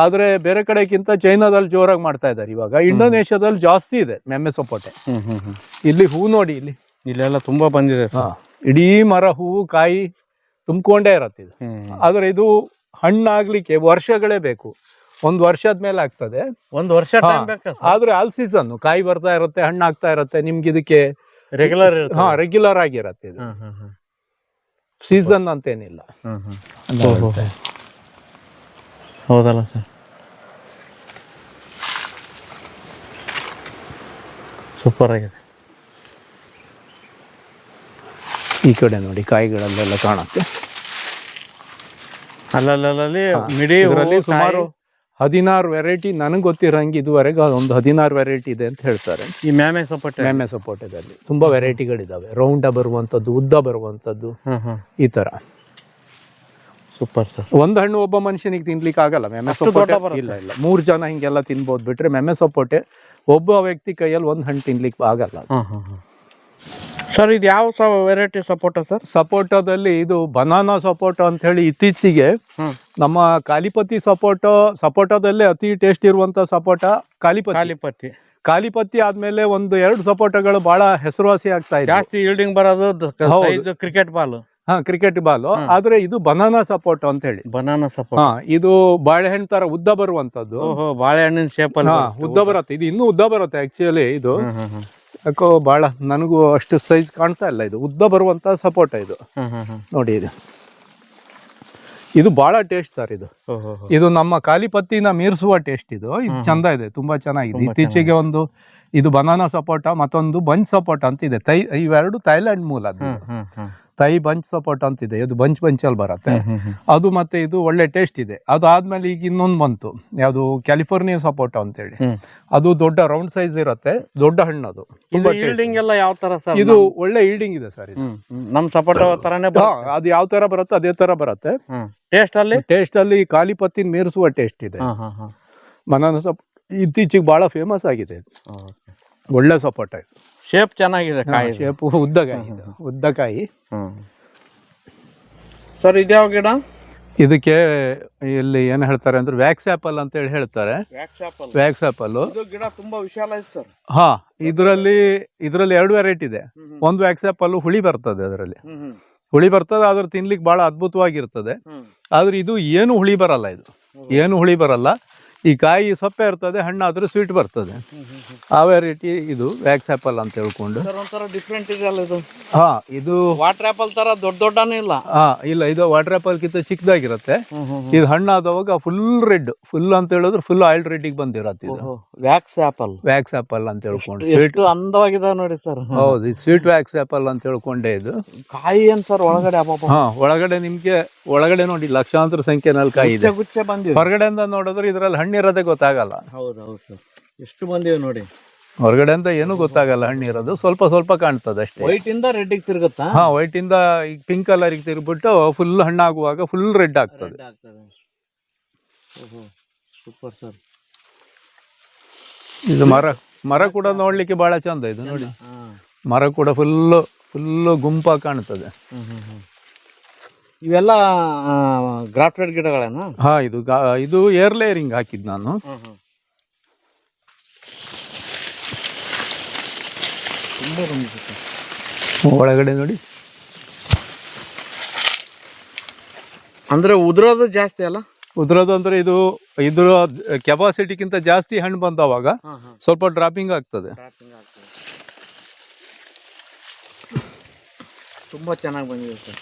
ಆದ್ರೆ ಬೇರೆ ಕಡೆಗಿಂತ ಚೈನಾದಲ್ಲಿ ಜೋರಾಗಿ ಮಾಡ್ತಾ ಇದ್ದಾರೆ ಇವಾಗ. ಇಂಡೋನೇಷ್ಯಾದಲ್ಲಿ ಜಾಸ್ತಿ ಇದೆ ಮೆಮೆ ಸಪೋಟೆ. ಇಲ್ಲಿ ಹೂ ನೋಡಿ, ಇಲ್ಲೆಲ್ಲ ತುಂಬಾ ಬಂದಿದೆ. ಇಡೀ ಮರ ಹೂವು ಕಾಯಿ ತುಂಬಿಕೊಂಡೇ ಇರತ್ತೆ ಇದು. ಆದ್ರೆ ಇದು ಹಣ್ಣಾಗ್ಲಿಕ್ಕೆ ವರ್ಷಗಳೇ ಬೇಕು. 1 ವರ್ಷದ ಮೇಲೆ ಆಗ್ತದೆ. 1 ವರ್ಷ ಆದ್ರೆ ಆಲ್ ಸೀಸನ್ ಕಾಯಿ ಬರ್ತಾ ಇರುತ್ತೆ, ಹಣ್ಣು ಆಗ್ತಾ ಇರುತ್ತೆ. ನಿಮ್ಗೆ ಇದಕ್ಕೆ ರೆಗ್ಯುಲರ್ ಆಗಿರತ್ತೆ ಇದು. ಸೀಸನ್ ಅಂತೇನಿಲ್ಲ. ಹೌದಲ್ಲ ಸರ್, ಸೂಪರ್ ಆಗಿದೆ. ಈ ಕಡೆ ನೋಡಿ, ಕಾಯಿಗಳಲ್ಲೆಲ್ಲ ಕಾಣುತ್ತೆ. ಇದರಲ್ಲಿ ಸುಮಾರು 16 ವೆರೈಟಿ, ನನಗೆ ಗೊತ್ತಿರಂಗೆ ಇದುವರೆಗೆ ಒಂದು 16 ವೆರೈಟಿ ಇದೆ ಅಂತ ಹೇಳ್ತಾರೆ ಈ ಮೆಮೆ ಸಪೋಟೆದಲ್ಲಿ. ತುಂಬಾ ವೆರೈಟಿಗಳಿದಾವೆ, ರೌಂಡ ಬರುವಂತದ್ದು, ಉದ್ದ ಬರುವಂತದ್ದು, ಈ ತರ. Super sir. ಒಂದು ಹಣ್ಣು ಒಬ್ಬ ಮನುಷ್ಯನಿಗೆ ತಿನ್ಲಿಕ್ಕೆ ಆಗಲ್ಲ ಮೆಮೆ ಸಪೋಟೆ. ಇಲ್ಲ 3 ಜನ ಹಿಂಗೆಲ್ಲ ತಿನ್ಬೋದು. ಬಿಟ್ರೆ ಮೆಮೆ ಸಪೋಟೆ ಒಬ್ಬ ವ್ಯಕ್ತಿ ಕೈಯಲ್ಲಿ 1 ಹಣ್ಣು ತಿನ್ಲಿಕ್ಕೆ ಆಗಲ್ಲ. ಸರ್, ಇದು ಯಾವ ವೆರೈಟಿ ಸಪೋಟ ಸರ್? ಸಪೋಟದಲ್ಲಿ ಇದು ಬನಾನಾ ಸಪೋಟ ಅಂತ ಹೇಳಿ ಇತ್ತೀಚೆಗೆ ನಮ್ಮ ಕಾಲಿಪತಿ ಸಪೋಟದಲ್ಲೇ ಅತಿ ಟೇಸ್ಟ್ ಇರುವಂತ ಸಪೋಟ ಕಾಲಿಪತಿ ಆದ್ಮೇಲೆ 1-2 ಸಪೋಟಗಳು ಬಹಳ ಹೆಸರುವಾಸಿ ಆಗ್ತಾ ಇದೆ. ಜಾಸ್ತಿ ಈಲ್ಡಿಂಗ್ ಬರೋದು ಕ್ರಿಕೆಟ್ ಬಾಲ್. Cricket ball. ಆದ್ರೆ ಇದು ಬನಾನಾ ಸಪೋಟ ಅಂತ ಹೇಳಿ. ಇದು ಬಾಳೆಹಣ್ಣು ತರ ಉದ್ದ ಬರುವಂತದ್ದು. ಬಾಳೆಹಣ್ಣಿನ ಶೇಪ್ ಉದ್ದ ಬರುತ್ತೆ. ಇದು ಇನ್ನೂ ಉದ್ದ ಬರುತ್ತೆ ಆಕ್ಚುಲಿ. ಇದು ಯಾಕೋ ಬಹಳ ನನಗೂ ಅಷ್ಟು ಸೈಜ್ ಕಾಣ್ತಾ ಇಲ್ಲ. ಇದು ಉದ್ದ ಬರುವಂತ ಸಪೋಟ ಇದು ನೋಡಿ. ಇದು ಬಹಳ ಟೇಸ್ಟ್ ಸರ್. ಇದು ನಮ್ಮ ಕಾಲಿಪತ್ತಿನ ಮೀರಿಸುವ ಟೇಸ್ಟ್. ಇದು ಚಂದ ಇದೆ, ತುಂಬಾ ಚೆನ್ನಾಗಿದೆ. ಇತ್ತೀಚೆಗೆ ಇದು ಬನಾನಾ ಸಪೋಟ, ಮತ್ತೊಂದು ಬಂಚ್ ಸಪೋಟ ಅಂತ ಇದೆ. ಇವೆರಡು ಥೈಲ್ಯಾಂಡ್ ಮೂಲ. ತೈ ಬಂಚ್ ಸಪೋಟ ಅಂತಿದೆ, ಇದು ಬಂಚಲ್ಲಿ ಬರುತ್ತೆ ಅದು. ಮತ್ತೆ ಇದು ಒಳ್ಳೆ ಟೇಸ್ಟ್ ಇದೆ. ಅದು ಆದ್ಮೇಲೆ ಈಗ ಇನ್ನೊಂದು ಬಂತು, ಯಾವುದು ಕ್ಯಾಲಿಫೋರ್ನಿಯಾ ಸಪೋಟ ಅಂತೇಳಿ. ಅದು ದೊಡ್ಡ ರೌಂಡ್ ಸೈಜ್ ಇರುತ್ತೆ, ದೊಡ್ಡ ಹಣ್ಣು. ಅದು ಯಾವ ತರ ಸರ್? ಇದು ಒಳ್ಳೆ ಈಲ್ಡಿಂಗ್ ಇದೆ ಸರ್. ಇದು ನಮ್ ಸಪೋಟ ತರನೇ. ಅದು ಯಾವ ತರ ಬರುತ್ತೆ ಅದೇ ತರ ಬರುತ್ತೆ. ಟೇಸ್ಟ್ ಅಲ್ಲಿ ಕಾಲಿಪತ್ತಿನ ಮೀರಿಸುವ ಟೇಸ್ಟ್ ಇದೆ. ಬನಾನಾ ಸಪೋಟ ಇತ್ತೀಚೆಗೆ ಬಹಳ ಫೇಮಸ್ ಆಗಿದೆ. ಒಳ್ಳೆ ಸಪೋಟ ಇದು. ಶೇಪ್ ಚೆನ್ನಾಗಿದೆ, ಶೇಪ್ ಉದ್ದ ಕಾಯಿ. ಸರ್, ಇದ್ಯಾವ ಗಿಡ? ಇದಕ್ಕೆ ಇಲ್ಲಿ ಏನ್ ಹೇಳ್ತಾರೆ ಅಂದ್ರೆ ವ್ಯಾಕ್ಸ್ ಆಪಲ್ ಅಂತ ಹೇಳಿ ಹೇಳ್ತಾರೆ. ವ್ಯಾಕ್ಸ್ ಆಪಲ್ ಗಿಡ ತುಂಬಾ ವಿಶಾಲ ಇದೆ ಸರ್. ಇದರಲ್ಲಿ 2 ವೆರೈಟಿ ಇದೆ. ಒಂದು ವ್ಯಾಕ್ಸ್ ಆಪಲ್ ಹುಳಿ ಬರ್ತದೆ, ಅದರಲ್ಲಿ ಹುಳಿ ಬರ್ತದೆ, ಆದ್ರೆ ತಿನ್ಲಿಕ್ಕೆ ಬಹಳ ಅದ್ಭುತವಾಗಿರ್ತದೆ. ಆದ್ರೆ ಇದು ಏನು ಹುಳಿ ಬರಲ್ಲ. ಇದು ಏನು ಹುಳಿ ಬರಲ್ಲ. ಈ ಕಾಯಿ ಸೊಪ್ಪೆ ಇರ್ತದೆ, ಹಣ್ಣಾದ್ರೆ ಸ್ವೀಟ್ ಬರ್ತದೆ. ಆ ವೆರೈಟಿ ಇದು ವ್ಯಾಕ್ಸ್ ಆಪಲ್ ಅಂತ ಹೇಳ್ಕೊಂಡು. ಡಿಫ್ರೆಂಟ್ ಇದೆಯಲ್ಲ ಇದು. ಇದು ವಾಟರ್ ಆಪಲ್ ತರ ದೊಡ್ಡನೇ ಇಲ್ಲ. ಇಲ್ಲ, ಇದು ವಾಟರ್ ಆಪಲ್ ಕಿಂತ ಚಿಕ್ಕದಾಗಿರುತ್ತೆ. ಇದು ಹಣ್ಣಾದವಾಗ ಫುಲ್ ರೆಡ್, ಫುಲ್ ಅಂತ ಹೇಳಿದ್ರೆ ಫುಲ್ ಆಯಿಲ್ ರೆಡ್ಡಿಗೆ ಬಂದಿರತ್ತೆ. ಇದು ವ್ಯಾಕ್ಸ್ ಆಪಲ್ ಅಂತ ಹೇಳ್ಕೊಂಡು. ಎಷ್ಟು ಅಂದವಾಗಿದೆ ನೋಡಿ ಸರ್. ಹೌದು, ಸ್ವೀಟ್ ವ್ಯಾಕ್ಸ್ ಆಪಲ್ ಅಂತ ಹೇಳ್ಕೊಂಡೆ. ಇದು ಕಾಯಿ ಏನ್ ಸರ್ ಒಳಗಡೆ? ಒಳಗಡೆ ನಿಮ್ಗೆ ಒಳಗಡೆ ನೋಡಿ ಲಕ್ಷಾಂತರ ಸಂಖ್ಯೆನಲ್ಲಿ ಕಾಯಿ ಇದೆ. ಹೊರಗಡೆಯಿಂದ ನೋಡಿದ್ರೆ ಇದ್ರಲ್ಲಿ ಹಣ್ಣು ಇರೋದೇ ಗೊತ್ತಾಗಲ್ಲ. ಹೌದೌದು ಸರ್, ಎಷ್ಟು ಬಂದಿವೆ ನೋಡಿ. ಹೊರಗಡೆಯಿಂದ ಏನು ಗೊತ್ತಾಗಲ್ಲ, ಹಣ್ಣು ಇರೋದು ಸ್ವಲ್ಪ ಕಾಣ್ತದೆ ಅಷ್ಟೇ. ವೈಟ್ ಇಂದ ರೆಡ್ ತಿರುಗುತ್ತಾ? ವೈಟ್ ಇಂದ ಈಗ ಪಿಂಕ್ ಕಲರ್ ತಿರುಗ್ಬಿಟ್ಟು ಫುಲ್ ಹಣ್ಣಾಗುವಾಗ ಫುಲ್ ರೆಡ್ ಆಗ್ತದೆ. Super sir. ಇದು ಮರ ಕೂಡ ನೋಡ್ಲಿಕ್ಕೆ ಬಹಳ ಚಂದ. ಇದು ನೋಡಿ, ಮರ ಕೂಡ ಫುಲ್ ಗುಂಪಾಗಿ ಕಾಣ್ತದೆ. ಇವೆಲ್ಲ ಗ್ರಾಫ್ಟೆಡ್ ಗಿಡಗಳೇನಾ? ಹಾ ಇದು ಏರ್ ಲೇಯರಿಂಗ್ ಹಾಕಿದ್ ನಾನು. ಒಳಗಡೆ ನೋಡಿ, ಅಂದ್ರೆ ಉದುರೋದು ಜಾಸ್ತಿ ಅಲ್ಲ? ಉದುರೋದು ಅಂದ್ರೆ ಇದ್ರ ಕೆಪಾಸಿಟಿಗಿಂತ ಜಾಸ್ತಿ ಹಣ್ಣು ಬಂದವಾಗ ಸ್ವಲ್ಪ ಡ್ರಾಪಿಂಗ್ ಆಗ್ತದೆ. ತುಂಬಾ ಚೆನ್ನಾಗಿ ಬಂದಿದೆ ಸರ್.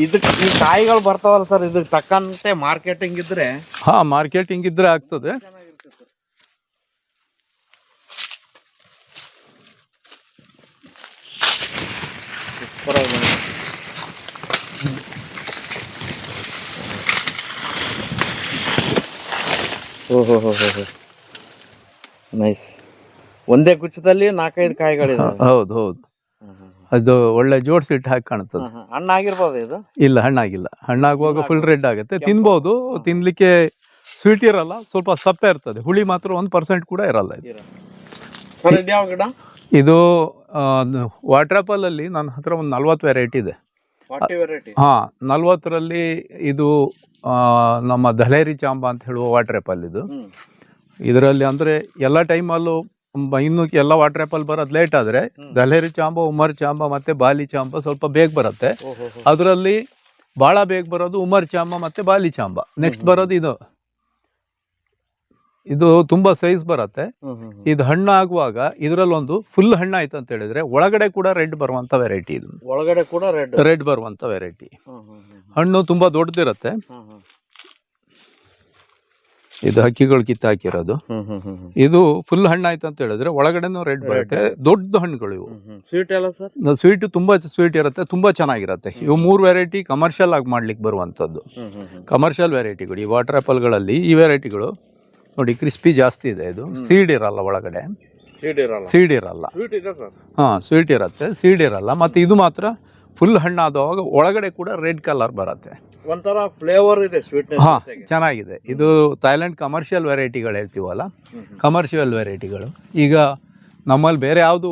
ಇದಕ್ಕೆ ಈ ಕಾಯಿಗಳು ಬರ್ತಾವಲ್ಲ ಸರ್, ಇದಕ್ಕೆ ತಕ್ಕಂತೆ ಮಾರ್ಕೆಟಿಂಗ್ ಇದ್ರೆ? ಹಾ, ಮಾರ್ಕೆಟಿಂಗ್ ಇದ್ರೆ ಆಗ್ತದೆ. ನೈಸ್. ಒಂದೇ ಕುಚ್ಚದಲ್ಲಿ 4-5 ಕಾಯಿಗಳಿದೆ. ಹೌದು, ಅದು ಒಳ್ಳೆ ಜೋಡಿಸಿಟ್ಟು ಹಾಕಿ ಕಾಣ್ತದೆ. ಹಣ್ಣಾಗಿರ್ಬೋದು ಇದು? ಇಲ್ಲ, ಹಣ್ಣಾಗಿಲ್ಲ. ಹಣ್ಣಾಗುವಾಗ ಫುಲ್ ರೆಡ್ ಆಗುತ್ತೆ. ತಿನ್ಬಹುದು, ತಿನ್ಲಿಕ್ಕೆ ಸ್ವೀಟ್ ಇರಲ್ಲ, ಸ್ವಲ್ಪ ಸಪ್ಪೆ ಇರ್ತದೆ. ಹುಳಿ ಮಾತ್ರ 1% ಕೂಡ ಇರಲ್ಲ. ಯಾವ ಗಿಡ ಇದು? ವಾಟರ್ ಆಪಲ್ ಅಲ್ಲಿ ನನ್ನ ಹತ್ರ ಒಂದು 40 ವೆರೈಟಿ ಇದೆ. 40 ವೆರೈಟಿ? ಹಾ, 40ರಲ್ಲಿ ಇದು ನಮ್ಮ ದಲೇರಿ ಚಾಂಬ ಅಂತ ಹೇಳುವ ವಾಟರ್ ಆಪಲ್ ಇದು. ಇದರಲ್ಲಿ ಅಂದ್ರೆ ಎಲ್ಲ ಟೈಮಲ್ಲೂ ಇನ್ನು ಎಲ್ಲ ವಾಟರ್ ಆಪಲ್ ಬರೋದು ಲೇಟ್ ಆದ್ರೆ ದಲೇರಿ ಚಾಂಬ, ಉಮರ್ ಚಾಂಬ ಮತ್ತೆ ಬಾಲಿ ಚಾಂಬ ಸ್ವಲ್ಪ ಬೇಗ ಬರುತ್ತೆ. ಅದರಲ್ಲಿ ಬಹಳ ಬೇಗ ಬರೋದು ಉಮರ್ ಚಾಂಬ ಮತ್ತೆ ಬಾಲಿ ಚಾಂಬ. ನೆಕ್ಸ್ಟ್ ಬರೋದು ಇದು ತುಂಬಾ ಸೈಜ್ ಬರುತ್ತೆ. ಇದು ಹಣ್ಣು ಆಗುವಾಗ ಇದರಲ್ಲಿ ಒಂದು ಫುಲ್ ಹಣ್ಣು ಆಯ್ತು ಅಂತ ಹೇಳಿದ್ರೆ ಒಳಗಡೆ ಕೂಡ ರೆಡ್ ಬರುವಂತ ವೆರೈಟಿ. ಇದು ಒಳಗಡೆ ಕೂಡ ರೆಡ್ ಬರುವಂತ ವೆರೈಟಿ. ಹಣ್ಣು ತುಂಬಾ ದೊಡ್ಡದಿರುತ್ತೆ. ಇದು ಹಕ್ಕಿಗಳು ಕಿತ್ತಾಕಿರೋದು. ಇದು ಫುಲ್ ಹಣ್ಣು ಆಯ್ತು ಅಂತ ಹೇಳಿದ್ರೆ ಒಳಗಡೆನೂ ರೆಡ್ ಬರುತ್ತೆ. ದೊಡ್ಡ ಹಣ್ಣುಗಳು ಇವು. ಸ್ವೀಟ್ ಎಲ್ಲ ಸರ್? ಸ್ವೀಟ್ ತುಂಬಾ ಸ್ವೀಟ್ ಇರುತ್ತೆ, ತುಂಬಾ ಚೆನ್ನಾಗಿರುತ್ತೆ. ಇವು 3 ವೆರೈಟಿ ಕಮರ್ಷಿಯಲ್ ಆಗಿ ಮಾಡ್ಲಿಕ್ಕೆ ಬರುವಂತದ್ದು. ಕಮರ್ಷಿಯಲ್ ವೆರೈಟಿಗಳು ಈ ವಾಟರ್ ಆಪಲ್ಗಳಲ್ಲಿ. ಈ ವೆರೈಟಿಗಳು ನೋಡಿ, ಕ್ರಿಸ್ಪಿ ಜಾಸ್ತಿ ಇದೆ. ಇದು ಸೀಡ್ ಇರಲ್ಲ ಒಳಗಡೆ, ಸೀಡ್ ಇರಲ್ಲ. ಹಾ, ಸ್ವೀಟ್ ಇರುತ್ತೆ, ಸೀಡ್ ಇರಲ್ಲ. ಮತ್ತೆ ಇದು ಮಾತ್ರ ಫುಲ್ ಹಣ್ಣಾದವಾಗ ಒಳಗಡೆ ಕೂಡ ರೆಡ್ ಕಲರ್ ಬರುತ್ತೆ. ಒಂಥರ ಫ್ಲೇವರ್ ಇದೆ, ಸ್ವೀಟ್. ಹಾ, ಚೆನ್ನಾಗಿದೆ. ಇದು ಥೈಲ್ಯಾಂಡ್ ಕಮರ್ಷಿಯಲ್ ವೆರೈಟಿಗಳು ಹೇಳ್ತೀವಲ್ಲ, ಕಮರ್ಷಿಯಲ್ ವೆರೈಟಿಗಳು. ಈಗ ನಮ್ಮಲ್ಲಿ ಬೇರೆ ಯಾವುದು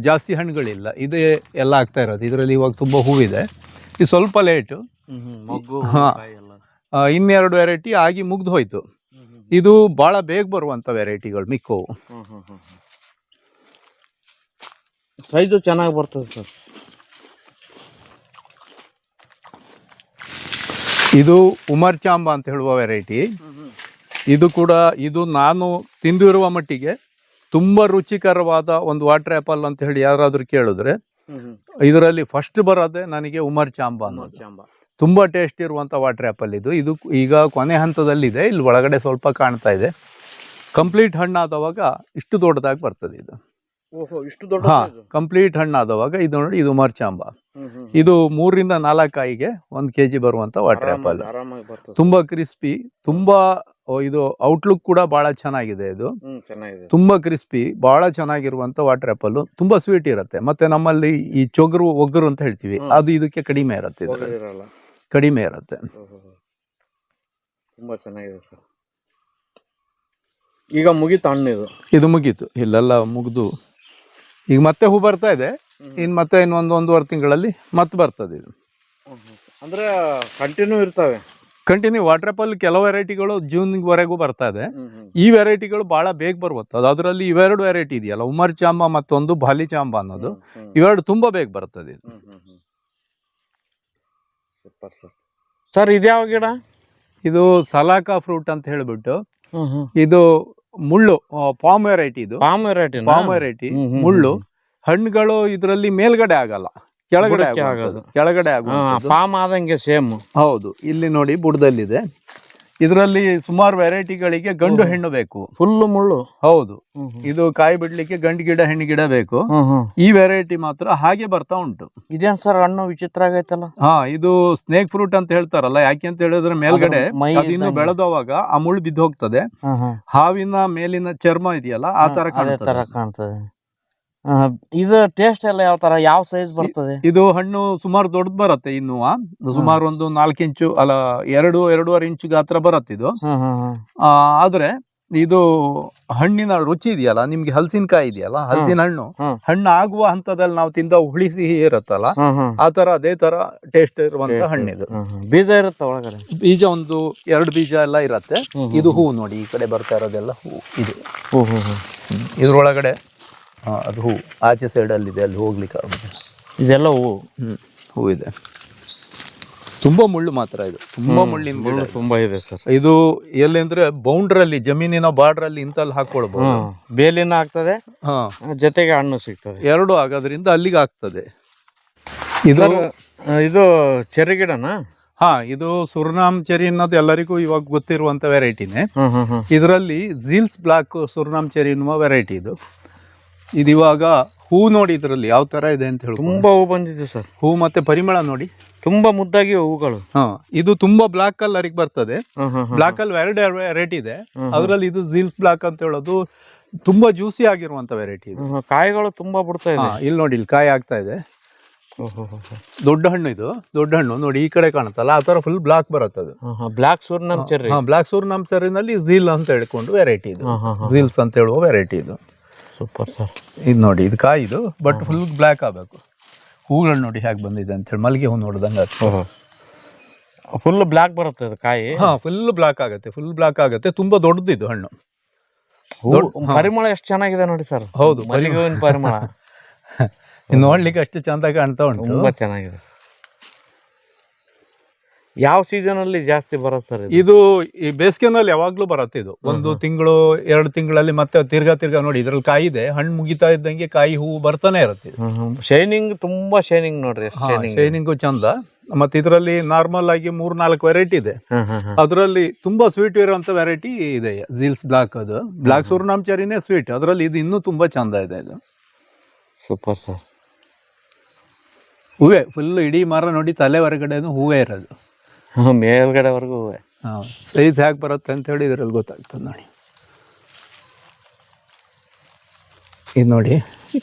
ಜಾಸ್ತಿ ಹಣ್ಣುಗಳಿಲ್ಲ, ಇದೇ ಎಲ್ಲ ಆಗ್ತಾ ಇರೋದು. ಇದರಲ್ಲಿ ಇವಾಗ ತುಂಬಾ ಹೂವಿದೆ. ಇದು ಸ್ವಲ್ಪ ಲೇಟು. ಹಾ, 2 ವೆರೈಟಿ ಆಗಿ ಮುಗ್ದು ಹೋಯ್ತು. ಇದು ಬಹಳ ಬೇಗ ಬರುವಂತ ವೆರೈಟಿಗಳು ಮಿಕ್ಕವು. ಸೈಜು ಚೆನ್ನಾಗಿ ಬರ್ತದೆ ಸರ್. ಇದು ಉಮರ್ ಚಾಂಬ ಅಂತ ಹೇಳುವ ವೆರೈಟಿ. ಇದು ನಾನು ತಿಂದಿರುವ ಮಟ್ಟಿಗೆ ತುಂಬಾ ರುಚಿಕರವಾದ ಒಂದು ವಾಟರ್ ಆಪಲ್ ಅಂತ ಹೇಳಿ ಯಾರಾದ್ರೂ ಕೇಳಿದ್ರೆ ಇದರಲ್ಲಿ ಫಸ್ಟ್ ಬರೋದೇ ನನಗೆ ಉಮರ್ ಚಾಂಬ ಅನ್ನೋದು. ತುಂಬಾ ಟೇಸ್ಟ್ ಇರುವಂತ ವಾಟರ್ ಆಪಲ್ ಇದು. ಈಗ ಕೊನೆ ಹಂತದಲ್ಲಿದೆ. ಇಲ್ಲಿ ಒಳಗಡೆ ಸ್ವಲ್ಪ ಕಾಣ್ತಾ ಇದೆ. ಕಂಪ್ಲೀಟ್ ಹಣ್ಣಾದವಾಗ ಇಷ್ಟು ದೊಡ್ಡದಾಗಿ ಬರ್ತದೆ ಇದು. ಕಂಪ್ಲೀಟ್ ಹಣ್ಣಾದವಾಗ ಇದು ನೋಡಿ, ಇದು ಉಮರ್ ಚಾಂಬ. ಇದು 3 ರಿಂದ 4 ಕಾಯಿಗೆ 1 kg ಬರುವಂತ ವಾಟರ್ ಆಪಲ್. ತುಂಬಾ ಕ್ರಿಸ್ಪಿ, ತುಂಬಾ ಇದು ಔಟ್ಲುಕ್ ಕೂಡ ಬಹಳ ಚೆನ್ನಾಗಿದೆ. ಇದು ತುಂಬಾ ಕ್ರಿಸ್ಪಿ, ಬಹಳ ಚೆನ್ನಾಗಿರುವಂತ ವಾಟರ್ ಆಪಲ್. ತುಂಬಾ ಸ್ವೀಟ್ ಇರುತ್ತೆ. ಮತ್ತೆ ನಮ್ಮಲ್ಲಿ ಈ ಒಗ್ಗರು ಅಂತ ಹೇಳ್ತೀವಿ, ಅದು ಇದಕ್ಕೆ ಕಡಿಮೆ ಇರುತ್ತೆ. ಕಡಿಮೆ ಇರುತ್ತೆ. ತುಂಬಾ ಚೆನ್ನಾಗಿದೆ ಸರ್. ಈಗ ಮುಗೀತು ಹಣ್ಣು? ಇದು ಮುಗೀತು, ಇಲ್ಲೆಲ್ಲ ಮುಗ್ದು ಈಗ ಮತ್ತೆ ಹೂ ಬರ್ತಾ ಇದೆ. ಮತ್ತೆ ಇನ್ನೊಂದು 1.5 ತಿಂಗಳಲ್ಲಿ ಮತ್ತೆ ಬರ್ತದೆ. ಇದು ಅಂದ್ರೆ ಕಂಟಿನ್ಯೂ ಇರ್ತವೆ? ಕಂಟಿನ್ಯೂ. ವಾಟರ್ ಆಪಲ್ ಕೆಲವು ವೆರೈಟಿಗಳು ಜೂನ್ವರೆಗೂ ಬರ್ತಾ ಇದೆ. ಈ ವೆರೈಟಿಗಳು ಬಹಳ ಬೇಗ ಬರುವಂತದ್ದು. ಅದರಲ್ಲಿ ಇವೆರಡು ವೆರೈಟಿ ಇದೆಯಲ್ಲ, ಉಮರ್ ಚಾಂಬ ಮತ್ತೊಂದು ಬಾಲಿ ಚಾಂಬ ಅನ್ನೋದು, ಇವೆರಡು ತುಂಬಾ ಬೇಗ ಬರ್ತದೆ. ಸರ್ ಇದ್ಯಾವ ಗಿಡ? ಇದು ಸಲಾಕಾ ಫ್ರೂಟ್ ಅಂತ ಹೇಳ್ಬಿಟ್ಟು, ಇದು ಮುಳ್ಳು ಪಾಮ್ ವೆರೈಟಿ. ಇದು ಪಾಮ್ ವೆರೈಟಿ ಮುಳ್ಳು. ಹಣ್ಣುಗಳು ಇದರಲ್ಲಿ ಮೇಲ್ಗಡೆ ಆಗಲ್ಲ, ಕೆಳಗಡೆ ಆಗೋದು. ಪಾಮ್ ಆದಂಗೆ ಸೇಮ್. ಹೌದು, ಇಲ್ಲಿ ನೋಡಿ ಬುಡದಲ್ಲಿದೆ. ಇದರಲ್ಲಿ ಸುಮಾರು ವೆರೈಟಿಗಳಿಗೆ ಗಂಡು ಹೆಣ್ಣು ಬೇಕು. ಫುಲ್ ಮುಳ್ಳು. ಹೌದು, ಇದು ಕಾಯಿ ಬಿಡ್ಲಿಕ್ಕೆ ಗಂಡು ಗಿಡ ಹೆಣ್ಣು ಗಿಡ ಬೇಕು. ಈ ವೆರೈಟಿ ಮಾತ್ರ ಹಾಗೆ ಬರ್ತಾ ಉಂಟು. ಇದೇನ್ ಸರ್ ಹಣ್ಣು ವಿಚಿತ್ರ ಆಗೈತಲ್ಲ? ಹಾ, ಇದು ಸ್ನೇಕ್ ಫ್ರೂಟ್ ಅಂತ ಹೇಳ್ತಾರಲ್ಲ. ಯಾಕೆ ಅಂತ ಹೇಳಿದ್ರೆ ಮೇಲ್ಗಡೆ ಅದಿನ್ನು ಬೆಳೆದವಾಗ ಆ ಮುಳ್ಳು ಬಿದ್ದು ಹೋಗ್ತದೆ. ಹಾವಿನ ಮೇಲಿನ ಚರ್ಮ ಇದೆಯಲ್ಲ, ಆ ತರ ಕಾಣ್ತದೆ. ಇದು ಟೇಸ್ಟ್ ಎಲ್ಲ ಯಾವ ತರ, ಯಾವ ಸೈಜ್ ಬರ್ತದೆ? ಇದು ಹಣ್ಣು ಸುಮಾರು ದೊಡ್ಡದು ಬರುತ್ತೆ. ಇನ್ನು ಸುಮಾರು ಒಂದು 4 ಇಂಚು ಅಲ್ಲ 2-2.5 ಇಂಚು ಗಾತ್ರ ಬರುತ್ತೆ ಇದು. ಆದ್ರೆ ಇದು ಹಣ್ಣಿನ ರುಚಿ ಇದೆಯಲ್ಲ, ನಿಮ್ಗೆ ಹಲಸಿನಕಾಯಿ ಇದೆಯಲ್ಲ, ಹಲಸಿನ ಹಣ್ಣು ಹ್ಮ್. ಹಣ್ಣು ಆಗುವ ಹಂತದಲ್ಲಿ ನಾವು ತಿಂದ ಹುಳಿ ಸಿಹಿ ಇರುತ್ತಲ್ಲ, ಆ ತರ ಅದೇ ತರ ಟೇಸ್ಟ್ ಇರುವಂತ ಹಣ್ಣಿದು. ಬೀಜ ಇರುತ್ತೆ ಒಳಗಡೆ. ಬೀಜ ಒಂದು 2 ಬೀಜ ಎಲ್ಲ ಇರತ್ತೆ. ಇದು ಹೂ ನೋಡಿ, ಈ ಕಡೆ ಬರ್ತಾ ಇರೋದೆಲ್ಲ ಹೂ ಇದೆ. ಇದ್ರೊಳಗಡೆ ಅದು ಹೂ ಆಚೆ ಸೈಡ್ ಅಲ್ಲಿ ಇದೆ, ಅಲ್ಲಿ ಹೋಗ್ಲಿಕ್ಕೆ ಆಗುದಿಲ್ಲ. ಇದೆಲ್ಲ ಹೂವು. ಹೂ ಇದೆ. ತುಂಬಾ ಮುಳ್ಳು ಮಾತ್ರ ಇದು, ತುಂಬಾ ಮುಳ್ಳಿನ ಗಿಡ. ತುಂಬಾ ಇದೆ ಸರ್. ಇದು ಎಲ್ಲಿ ಅಂದ್ರೆ ಬೌಂಡ್ರಲ್ಲಿ, ಜಮೀನಿನ ಬಾರ್ಡರ್ ಅಲ್ಲಿ ಇಂತಲ್ಲಿ ಹಾಕೊಳ್ಬಹುದು. ಬೇಲಿನ ಆಗ್ತದೆ, ಜೊತೆಗೆ ಹಣ್ಣು ಸಿಗ್ತದೆ, ಎರಡು ಆಗೋದ್ರಿಂದ ಅಲ್ಲಿಗೆ ಆಗ್ತದೆ. ಇದು ಇದು ಚೆರ್ರಿ ಗಿಡನಾ? ಇದು ಸುರ್ನಾಮ್ ಚೆರಿ ಅನ್ನೋದು ಎಲ್ಲರಿಗೂ ಇವಾಗ ಗೊತ್ತಿರುವಂತ ವೆರೈಟಿನೇ. ಇದರಲ್ಲಿ ಝೀಲ್ಸ್ ಬ್ಲಾಕ್ ಸುರ್ನಾಮ್ ಚೆರಿ ಎನ್ನುವ ವೆರೈಟಿ ಇದು. ಇವಾಗ ಹೂ ನೋಡಿ ಇದ್ರಲ್ಲಿ ಯಾವ ತರ ಇದೆ ಅಂತ ಹೇಳಿ. ತುಂಬಾ ಹೂ ಬಂದಿದೆ ಸರ್. ಹೂ ಮತ್ತೆ ಪರಿಮಳ ನೋಡಿ, ತುಂಬಾ ಮುದ್ದಾಗಿ ಹೂಗಳು. ಇದು ತುಂಬಾ ಬ್ಲಾಕ್ ಕಲರ್ ಬರ್ತದೆ. ಬ್ಲಾಕ್ ಅಲ್ಲಿ 2 ವೆರೈಟಿ ಇದೆ. ಅದ್ರಲ್ಲಿ ಇದು ಝೀಲ್ಸ್ ಬ್ಲಾಕ್ ಅಂತ ಹೇಳೋದು ತುಂಬಾ ಜ್ಯೂಸಿ ಆಗಿರುವಂತ ವೆರೈಟಿ ಇದು. ಕಾಯಿಗಳು ತುಂಬಾ ಬಿಡ್ತಾ ಇದೆ. ಇಲ್ಲಿ ನೋಡಿ, ಇಲ್ಲಿ ಕಾಯಿ ಆಗ್ತಾ ಇದೆ. ದೊಡ್ಡ ಹಣ್ಣು ಇದು, ದೊಡ್ಡ ಹಣ್ಣು ನೋಡಿ, ಈ ಕಡೆ ಕಾಣುತ್ತಲ್ಲ, ಆ ತರ ಫುಲ್ ಬ್ಲಾಕ್ ಬರುತ್ತೆ ಅದು. Black Surinam cherry. Black Surinam ಚೆರ್ರಿನಲ್ಲಿ ಝೀಲ್ ಅಂತ ಹೇಳ್ಕೊಂಡು ವೆರೈಟಿ ಇದು, ಝೀಲ್ಸ್ ಅಂತ ಹೇಳುವ ವೆರೈಟಿ ಇದು. Super sir. ಇದು ನೋಡಿ, ಇದು ಕಾಯಿ ಇದು, ಬಟ್ ಫುಲ್ ಬ್ಲಾಕ್ ಆಗಬೇಕು. ಹೂಗಳು ನೋಡಿ ಹೇಗೆ ಬಂದಿದೆ ಅಂತ ಹೇಳಿ, ಮಲ್ಲಿಗೆ ಹೂ ನೋಡ್ದಂಗೆ. ಫುಲ್ ಬ್ಲಾಕ್ ಬರುತ್ತೆ ಅದು ಕಾಯಿ. ಫುಲ್ ಬ್ಲಾಕ್ ಆಗುತ್ತೆ, ಫುಲ್ ಬ್ಲಾಕ್ ಆಗುತ್ತೆ. ತುಂಬಾ ದೊಡ್ಡದಿದು ಹಣ್ಣು. ಪರಿಮಳ ಎಷ್ಟು ಚೆನ್ನಾಗಿದೆ ನೋಡಿ ಸರ್. ಹೌದು, ಮಲ್ಲಿಗೆ ಹೂವಿನ ಪರಿಮಳ ನೋಡ್ಲಿಕ್ಕೆ ಅಷ್ಟು ಚಂದ ಕಾಣ್ತಾ ಉಂಟು. ತುಂಬಾ ಚೆನ್ನಾಗಿದೆ. ಯಾವ ಸೀಸನ್ ಅಲ್ಲಿ ಜಾಸ್ತಿ ಬರುತ್ತೆ ಸರ್ ಇದು? ಈ ಬೇಸಿಗೆನಲ್ಲಿ ಯಾವಾಗ್ಲೂ ಬರುತ್ತೆ ಇದು. 1 ತಿಂಗಳು 2 ತಿಂಗಳಲ್ಲಿ ಮತ್ತೆ ತಿರ್ಗಾ ನೋಡಿ, ಇದ್ರಲ್ಲಿ ಕಾಯಿ ಇದೆ, ಹಣ್ಣು ಮುಗಿತಾ ಇದ್ದಂಗೆ ಕಾಯಿ ಹೂವು ಬರ್ತಾನೆ ಇರುತ್ತೆ. ಶೈನಿಂಗ್ ತುಂಬಾ ಶೈನಿಂಗ್ ನೋಡ್ರಿ, ಶೈನಿಂಗು ಚಂದ. ಮತ್ತೆ ಇದರಲ್ಲಿ ನಾರ್ಮಲ್ ಆಗಿ 3-4 ವೆರೈಟಿ ಇದೆ. ಅದರಲ್ಲಿ ತುಂಬಾ ಸ್ವೀಟ್ ಇರುವಂತ ವೆರೈಟಿ ಇದೆ, ಝೀಲ್ಸ್ ಬ್ಲಾಕ್. ಅದು ಬ್ಲಾಕ್ ಸುರ್ನಾಮ್ ಚೆರಿನೇ ಸ್ವೀಟ್, ಅದರಲ್ಲಿ ಇದು ಇನ್ನೂ ತುಂಬಾ ಚಂದ ಇದೆ ಇದು. Super sir. ಹೂವೇ ಫುಲ್, ಇಡೀ ಮರ ನೋಡಿ ತಲೆ ಹೊರಗಡೆನು ಹೂವೇ ಇರೋದು, ಮೇಲ್ಗಡೆವರೆಗೂ ಹೂವೇ. ಸೈಜ್ ಹೇಗೆ ಬರುತ್ತೆ ಅಂತ ಹೇಳಿ ಇದ್ರಲ್ಲಿ ಗೊತ್ತಾಗ್ತದೆ ನೋಡಿ. ಇದು ನೋಡಿ,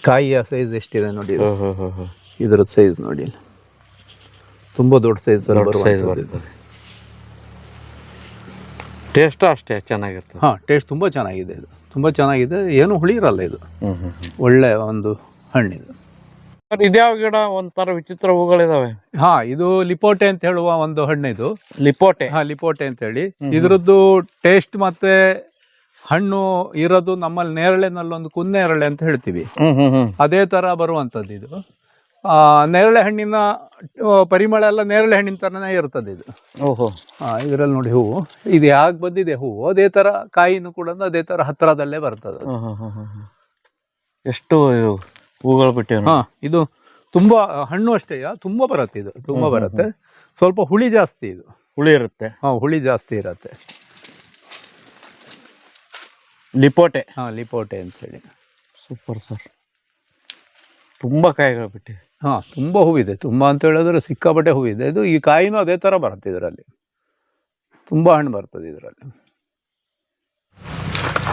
ಕಾಯಿಯ ಸೈಜ್ ಎಷ್ಟಿದೆ ನೋಡಿ, ಇದ್ರದ್ದು ಸೈಜ್ ನೋಡಿ, ತುಂಬಾ ದೊಡ್ಡ ಸೈಜ್ ಬರುತ್ತೆ. ಟೇಸ್ಟ್ ಅಷ್ಟೇ ಚೆನ್ನಾಗಿರ್ತದೆ. ಟೇಸ್ಟ್ ತುಂಬಾ ಚೆನ್ನಾಗಿದೆ ಇದು, ತುಂಬಾ ಚೆನ್ನಾಗಿದೆ. ಏನು ಹುಳಿ ಇರಲ್ಲ ಇದು, ಒಳ್ಳೆ ಒಂದು ಹಣ್ಣಿದು. ಇದ್ಯಾವ ಗಿಡ? ಒಂಥರ ವಿಚಿತ್ರ ಹೂಗಳಿದಾವೆ. ಇದು ಲಿಪೋಟೆ ಅಂತ ಹೇಳುವ ಒಂದು ಹಣ್ಣು ಇದು. ಲಿಪೋಟೆ? ಲಿಪೋಟೆ ಅಂತ ಹೇಳಿ. ಇದ್ರದ್ದು ಟೇಸ್ಟ್ ಮತ್ತೆ ಹಣ್ಣು ಇರೋದು ನಮ್ಮಲ್ಲಿ ನೇರಳೆನಲ್ಲಿ ಒಂದು ಕುನ್ನೇರಳೆ ಅಂತ ಹೇಳ್ತೀವಿ, ಅದೇ ತರ ಬರುವಂತದ್ದು ಇದು. ನೇರಳೆ ಹಣ್ಣಿನ ಪರಿಮಳ ಎಲ್ಲ ನೇರಳೆ ಹಣ್ಣಿನ ತರನೇ ಇರ್ತದೆ ಇದು. ಇದರಲ್ಲಿ ನೋಡಿ ಹೂವು, ಇದು ಯಾಕೆ ಬಂದಿದೆ ಹೂವು, ಅದೇ ತರ ಕಾಯಿನೂ ಕೂಡ ಅದೇ ತರ ಹತ್ರದಲ್ಲೇ ಬರ್ತದೆ. ಎಷ್ಟು ಹೂಗಳು ಬಿಟ್ಟಿವೆ. ಇದು ತುಂಬಾ ಹಣ್ಣು ಅಷ್ಟೇ, ತುಂಬಾ ಬರುತ್ತೆ ಇದು, ತುಂಬಾ ಬರುತ್ತೆ. ಸ್ವಲ್ಪ ಹುಳಿ ಜಾಸ್ತಿ ಇದು, ಹುಳಿ ಇರುತ್ತೆ. ಹುಳಿ ಜಾಸ್ತಿ ಇರುತ್ತೆ. ಲಿಪೋಟೆ? ಲಿಪೋಟೆ ಅಂತ ಹೇಳಿ. Super sir. ತುಂಬಾ ಕಾಯಿಗಳು ಬಿಟ್ಟಿವೆ. ತುಂಬಾ ಹೂವಿದೆ, ತುಂಬಾ ಅಂತ ಹೇಳಿದ್ರೆ ಸಿಕ್ಕಾಪಟ್ಟೆ ಹೂವಿದೆ. ಇದು ಈ ಕಾಯಿನೂ ಅದೇ ತರ ಬರುತ್ತೆ, ಇದರಲ್ಲಿ ತುಂಬಾ ಹಣ್ಣು ಬರ್ತದೆ ಇದರಲ್ಲಿ.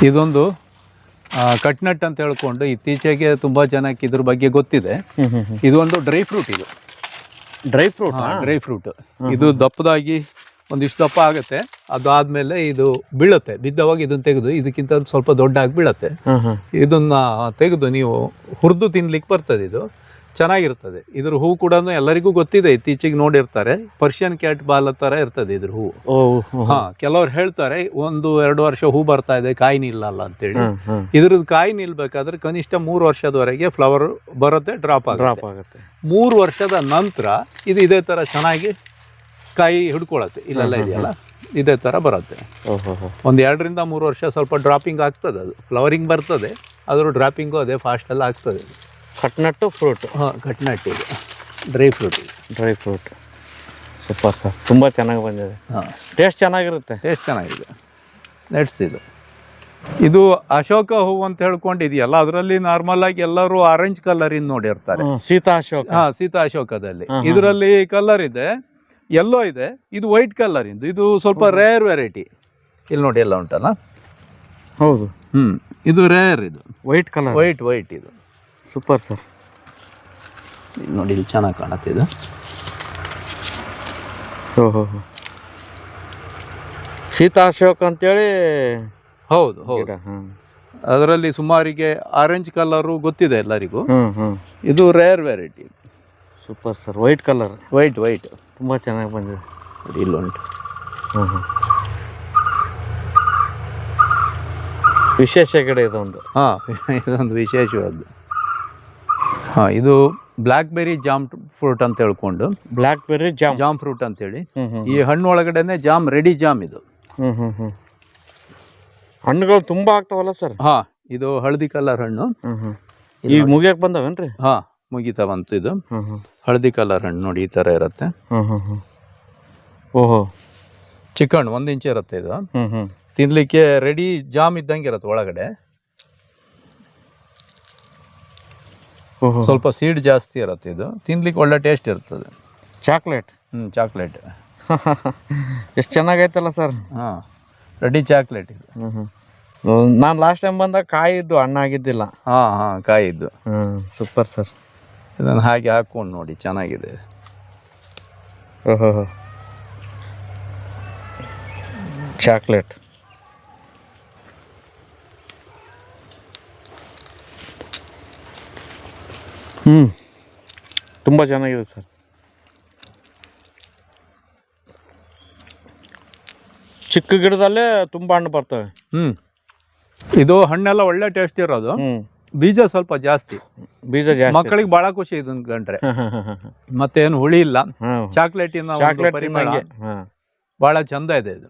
ಇದೊಂದು ಕಟ್ನಟ್ ಅಂತ ಹೇಳ್ಕೊಂಡು ಇತ್ತೀಚೆಗೆ ತುಂಬಾ ಜನಕ್ಕೆ ಇದ್ರ ಬಗ್ಗೆ ಗೊತ್ತಿದೆ. ಇದೊಂದು ಡ್ರೈ ಫ್ರೂಟ್. ಇದು ಡ್ರೈ ಫ್ರೂಟ್? Dry fruit. ಇದು ದಪ್ಪದಾಗಿ ಒಂದಿಷ್ಟು ದಪ್ಪ ಆಗುತ್ತೆ, ಅದಾದ್ಮೇಲೆ ಇದು ಬೀಳುತ್ತೆ. ಬಿದ್ದವಾಗ ಇದನ್ನ ತೆಗೆದು ಇದಕ್ಕಿಂತ ಸ್ವಲ್ಪ ದೊಡ್ಡಾಗಿ ಬೀಳುತ್ತೆ. ಇದನ್ನ ತೆಗೆದು ನೀವು ಹುರಿದು ತಿನ್ಲಿಕ್ಕೆ ಬರ್ತದೆ. ಇದು ಚೆನ್ನಾಗಿರ್ತದೆ. ಇದ್ರ ಹೂ ಕೂಡ ಎಲ್ಲರಿಗೂ ಗೊತ್ತಿದೆ, ಇತ್ತೀಚೆಗೆ ನೋಡಿರ್ತಾರೆ. ಪರ್ಷಿಯನ್ ಕ್ಯಾಟ್ ಬಾಲ್ ತರ ಇರ್ತದೆ ಇದ್ರ ಹೂ. ಕೆಲವ್ರು ಹೇಳ್ತಾರೆ 1-2 ವರ್ಷ ಹೂ ಬರ್ತಾ ಇದೆ, ಕಾಯಿ ನಿಲ್ಲಲ್ಲ ಅಂತೇಳಿ. ಇದ್ರದ್ದು ಕಾಯಿ ನಿಲ್ಬೇಕಾದ್ರೆ ಕನಿಷ್ಠ 3 ವರ್ಷದವರೆಗೆ ಫ್ಲವರ್ ಬರುತ್ತೆ, ಡ್ರಾಪ್ ಆಗುತ್ತೆ. 3 ವರ್ಷದ ನಂತರ ಇದು ಇದೇ ತರ ಚೆನ್ನಾಗಿ ಕಾಯಿ ಹಿಡ್ಕೊಳತ್ತೆ. ಇಲ್ಲೆಲ್ಲ ಇದೆಯಲ್ಲ, ಇದೇ ತರ ಬರುತ್ತೆ. 1-2-3 ವರ್ಷ ಸ್ವಲ್ಪ ಡ್ರಾಪಿಂಗ್ ಆಗ್ತದೆ, ಅದು ಫ್ಲವರಿಂಗ್ ಬರ್ತದೆ, ಅದ್ರ ಡ್ರಾಪಿಂಗು ಅದೇ ಫಾಸ್ಟ್ ಎಲ್ಲ ಆಗ್ತದೆ. ಕಟ್ನಟ್ಟು ಫ್ರೂಟ್? ಕಟ್ನಟ್ ಇದು dry fruit. Dry fruit. Super sir, ತುಂಬ ಚೆನ್ನಾಗಿ ಬಂದಿದೆ. ಟೇಸ್ಟ್ ಚೆನ್ನಾಗಿರುತ್ತೆ? ಟೇಸ್ಟ್ ಚೆನ್ನಾಗಿದೆ. ನೆಟ್ಸ್ ಇದು ಅಶೋಕ ಹೂವು ಅಂತ ಹೇಳ್ಕೊಂಡಿದೆಯಲ್ಲ, ಅದರಲ್ಲಿ ನಾರ್ಮಲ್ ಆಗಿ ಎಲ್ಲರೂ ಆರೆಂಜ್ ಕಲರ್ ಇಂದ ನೋಡಿರ್ತಾರೆ. ಸೀತಾ ಅಶೋಕ? ಸೀತಾ ಅಶೋಕದಲ್ಲಿ ಇದರಲ್ಲಿ ಕಲರ್ ಇದೆ, ಯೆಲ್ಲೋ ಇದೆ. ಇದು ವೈಟ್ ಕಲರ್ ಇಂದು, ಇದು ಸ್ವಲ್ಪ ರೇರ್ ವೆರೈಟಿ. ಇಲ್ಲಿ ನೋಡಿ ಎಲ್ಲ ಉಂಟಲ್ಲ. ಹೌದು. ಇದು ರೇರ್. ಇದು ವೈಟ್ ಕಲರ್? ವೈಟ್ ಇದು. Super sir. ನೋಡಿ ಇಲ್ಲಿ ಚೆನ್ನಾಗಿ ಕಾಣುತ್ತೆ ಇದು. ಸೀತಾ ಅಶೋಕ್ ಅಂತೇಳಿ ಹೌದು ಹೌದು. ಗಿಡ ಅದರಲ್ಲಿ ಸುಮಾರಿಗೆ ಆರೆಂಜ್ ಕಲರು ಗೊತ್ತಿದೆ ಎಲ್ಲರಿಗೂ. ಹ್ಮ್ ಇದು rare variety. Super sir. White colour. White ತುಂಬಾ ಚೆನ್ನಾಗಿ ಬಂದಿದೆ. ಇಲ್ಲುಂಟು. ವಿಶೇಷ ಗಿಡ ಇದೊಂದು. ಇದೊಂದು ವಿಶೇಷವಾದ್ದು. ಇದು ಬ್ಲ್ಯಾಕ್ ಬೆರಿ ಜಾಮ್ ಫ್ರೂಟ್ ಅಂತ ಹೇಳ್ಕೊಂಡು, ಬ್ಲ್ಯಾಕ್ ಬೆರ್ರಿ ಜಾಮ್ ಫ್ರೂಟ್ ಅಂತೇಳಿ. ಈ ಹಣ್ಣು ಒಳಗಡೆನೆ ರೆಡಿ ಜಾಮ್ ಇದು. ಹಣ್ಣುಗಳು ತುಂಬಾ ಆಗ್ತಾವಲ್ಲ ಸರ್? ಇದು ಹಳದಿ ಕಲರ್ ಹಣ್ಣು. ಈಗ ಮುಗಿಯಕ್ ಬಂದವೇನ್ರಿ? ಮುಗಿತಾ ಬಂತು. ಇದು ಹಳದಿ ಕಲರ್ ಹಣ್ಣು ನೋಡಿ, ಈ ತರ ಇರುತ್ತೆ. ಓಹೋ, ಚಿಕ್ಕ ಹಣ್ಣು 1 ಇಂಚ್ ಇರುತ್ತೆ ಇದು. ತಿನ್ಲಿಕ್ಕೆ ರೆಡಿ ಜಾಮ್ ಇದ್ದಂಗೆ ಇರುತ್ತೆ ಒಳಗಡೆ. ಸ್ವಲ್ಪ ಸೀಡ್ ಜಾಸ್ತಿ ಇರುತ್ತೆ. ಇದು ತಿನ್ಲಿಕ್ಕೆ ಒಳ್ಳೆ ಟೇಸ್ಟ್ ಇರ್ತದೆ. ಚಾಕ್ಲೇಟ್. ಚಾಕ್ಲೇಟ್. ಎಷ್ಟು ಚೆನ್ನಾಗೈತಲ್ಲ ಸರ್. ರೆಡಿ ಚಾಕ್ಲೇಟ್ ಇದು. ನಾನು ಲಾಸ್ಟ್ ಟೈಮ್ ಬಂದಾಗ ಕಾಯಿ ಇದ್ದು, ಹಣ್ಣಾಗಿದ್ದಿಲ್ಲ. ಕಾಯಿ ಇದ್ದು. Super sir. ಇದನ್ನು ಹಾಗೆ ಹಾಕೊಂಡು ನೋಡಿ, ಚೆನ್ನಾಗಿದೆ. ಓಹೋ, ಚಾಕ್ಲೇಟ್. ತುಂಬ ಚೆನ್ನಾಗಿದೆ ಸರ್. ಚಿಕ್ಕ ಗಿಡದಲ್ಲೇ ತುಂಬ ಹಣ್ಣು ಬರ್ತವೆ. ಇದು ಹಣ್ಣೆಲ್ಲ ಒಳ್ಳೆ ಟೇಸ್ಟ್ ಇರೋದು. ಬೀಜ ಸ್ವಲ್ಪ ಜಾಸ್ತಿ. ಬೀಜ ಜಾಸ್ತಿ. ಮಕ್ಕಳಿಗೆ ಬಹಳ ಖುಷಿ ಇದನ್ನ ಕಂಡ್ರೆ. ಮತ್ತೆ ಏನು ಹುಳಿ ಇಲ್ಲ. ಚಾಕ್ಲೇಟಿನ ಪರಿಮಳ ಬಹಳ ಚಂದ ಇದೆ ಇದು.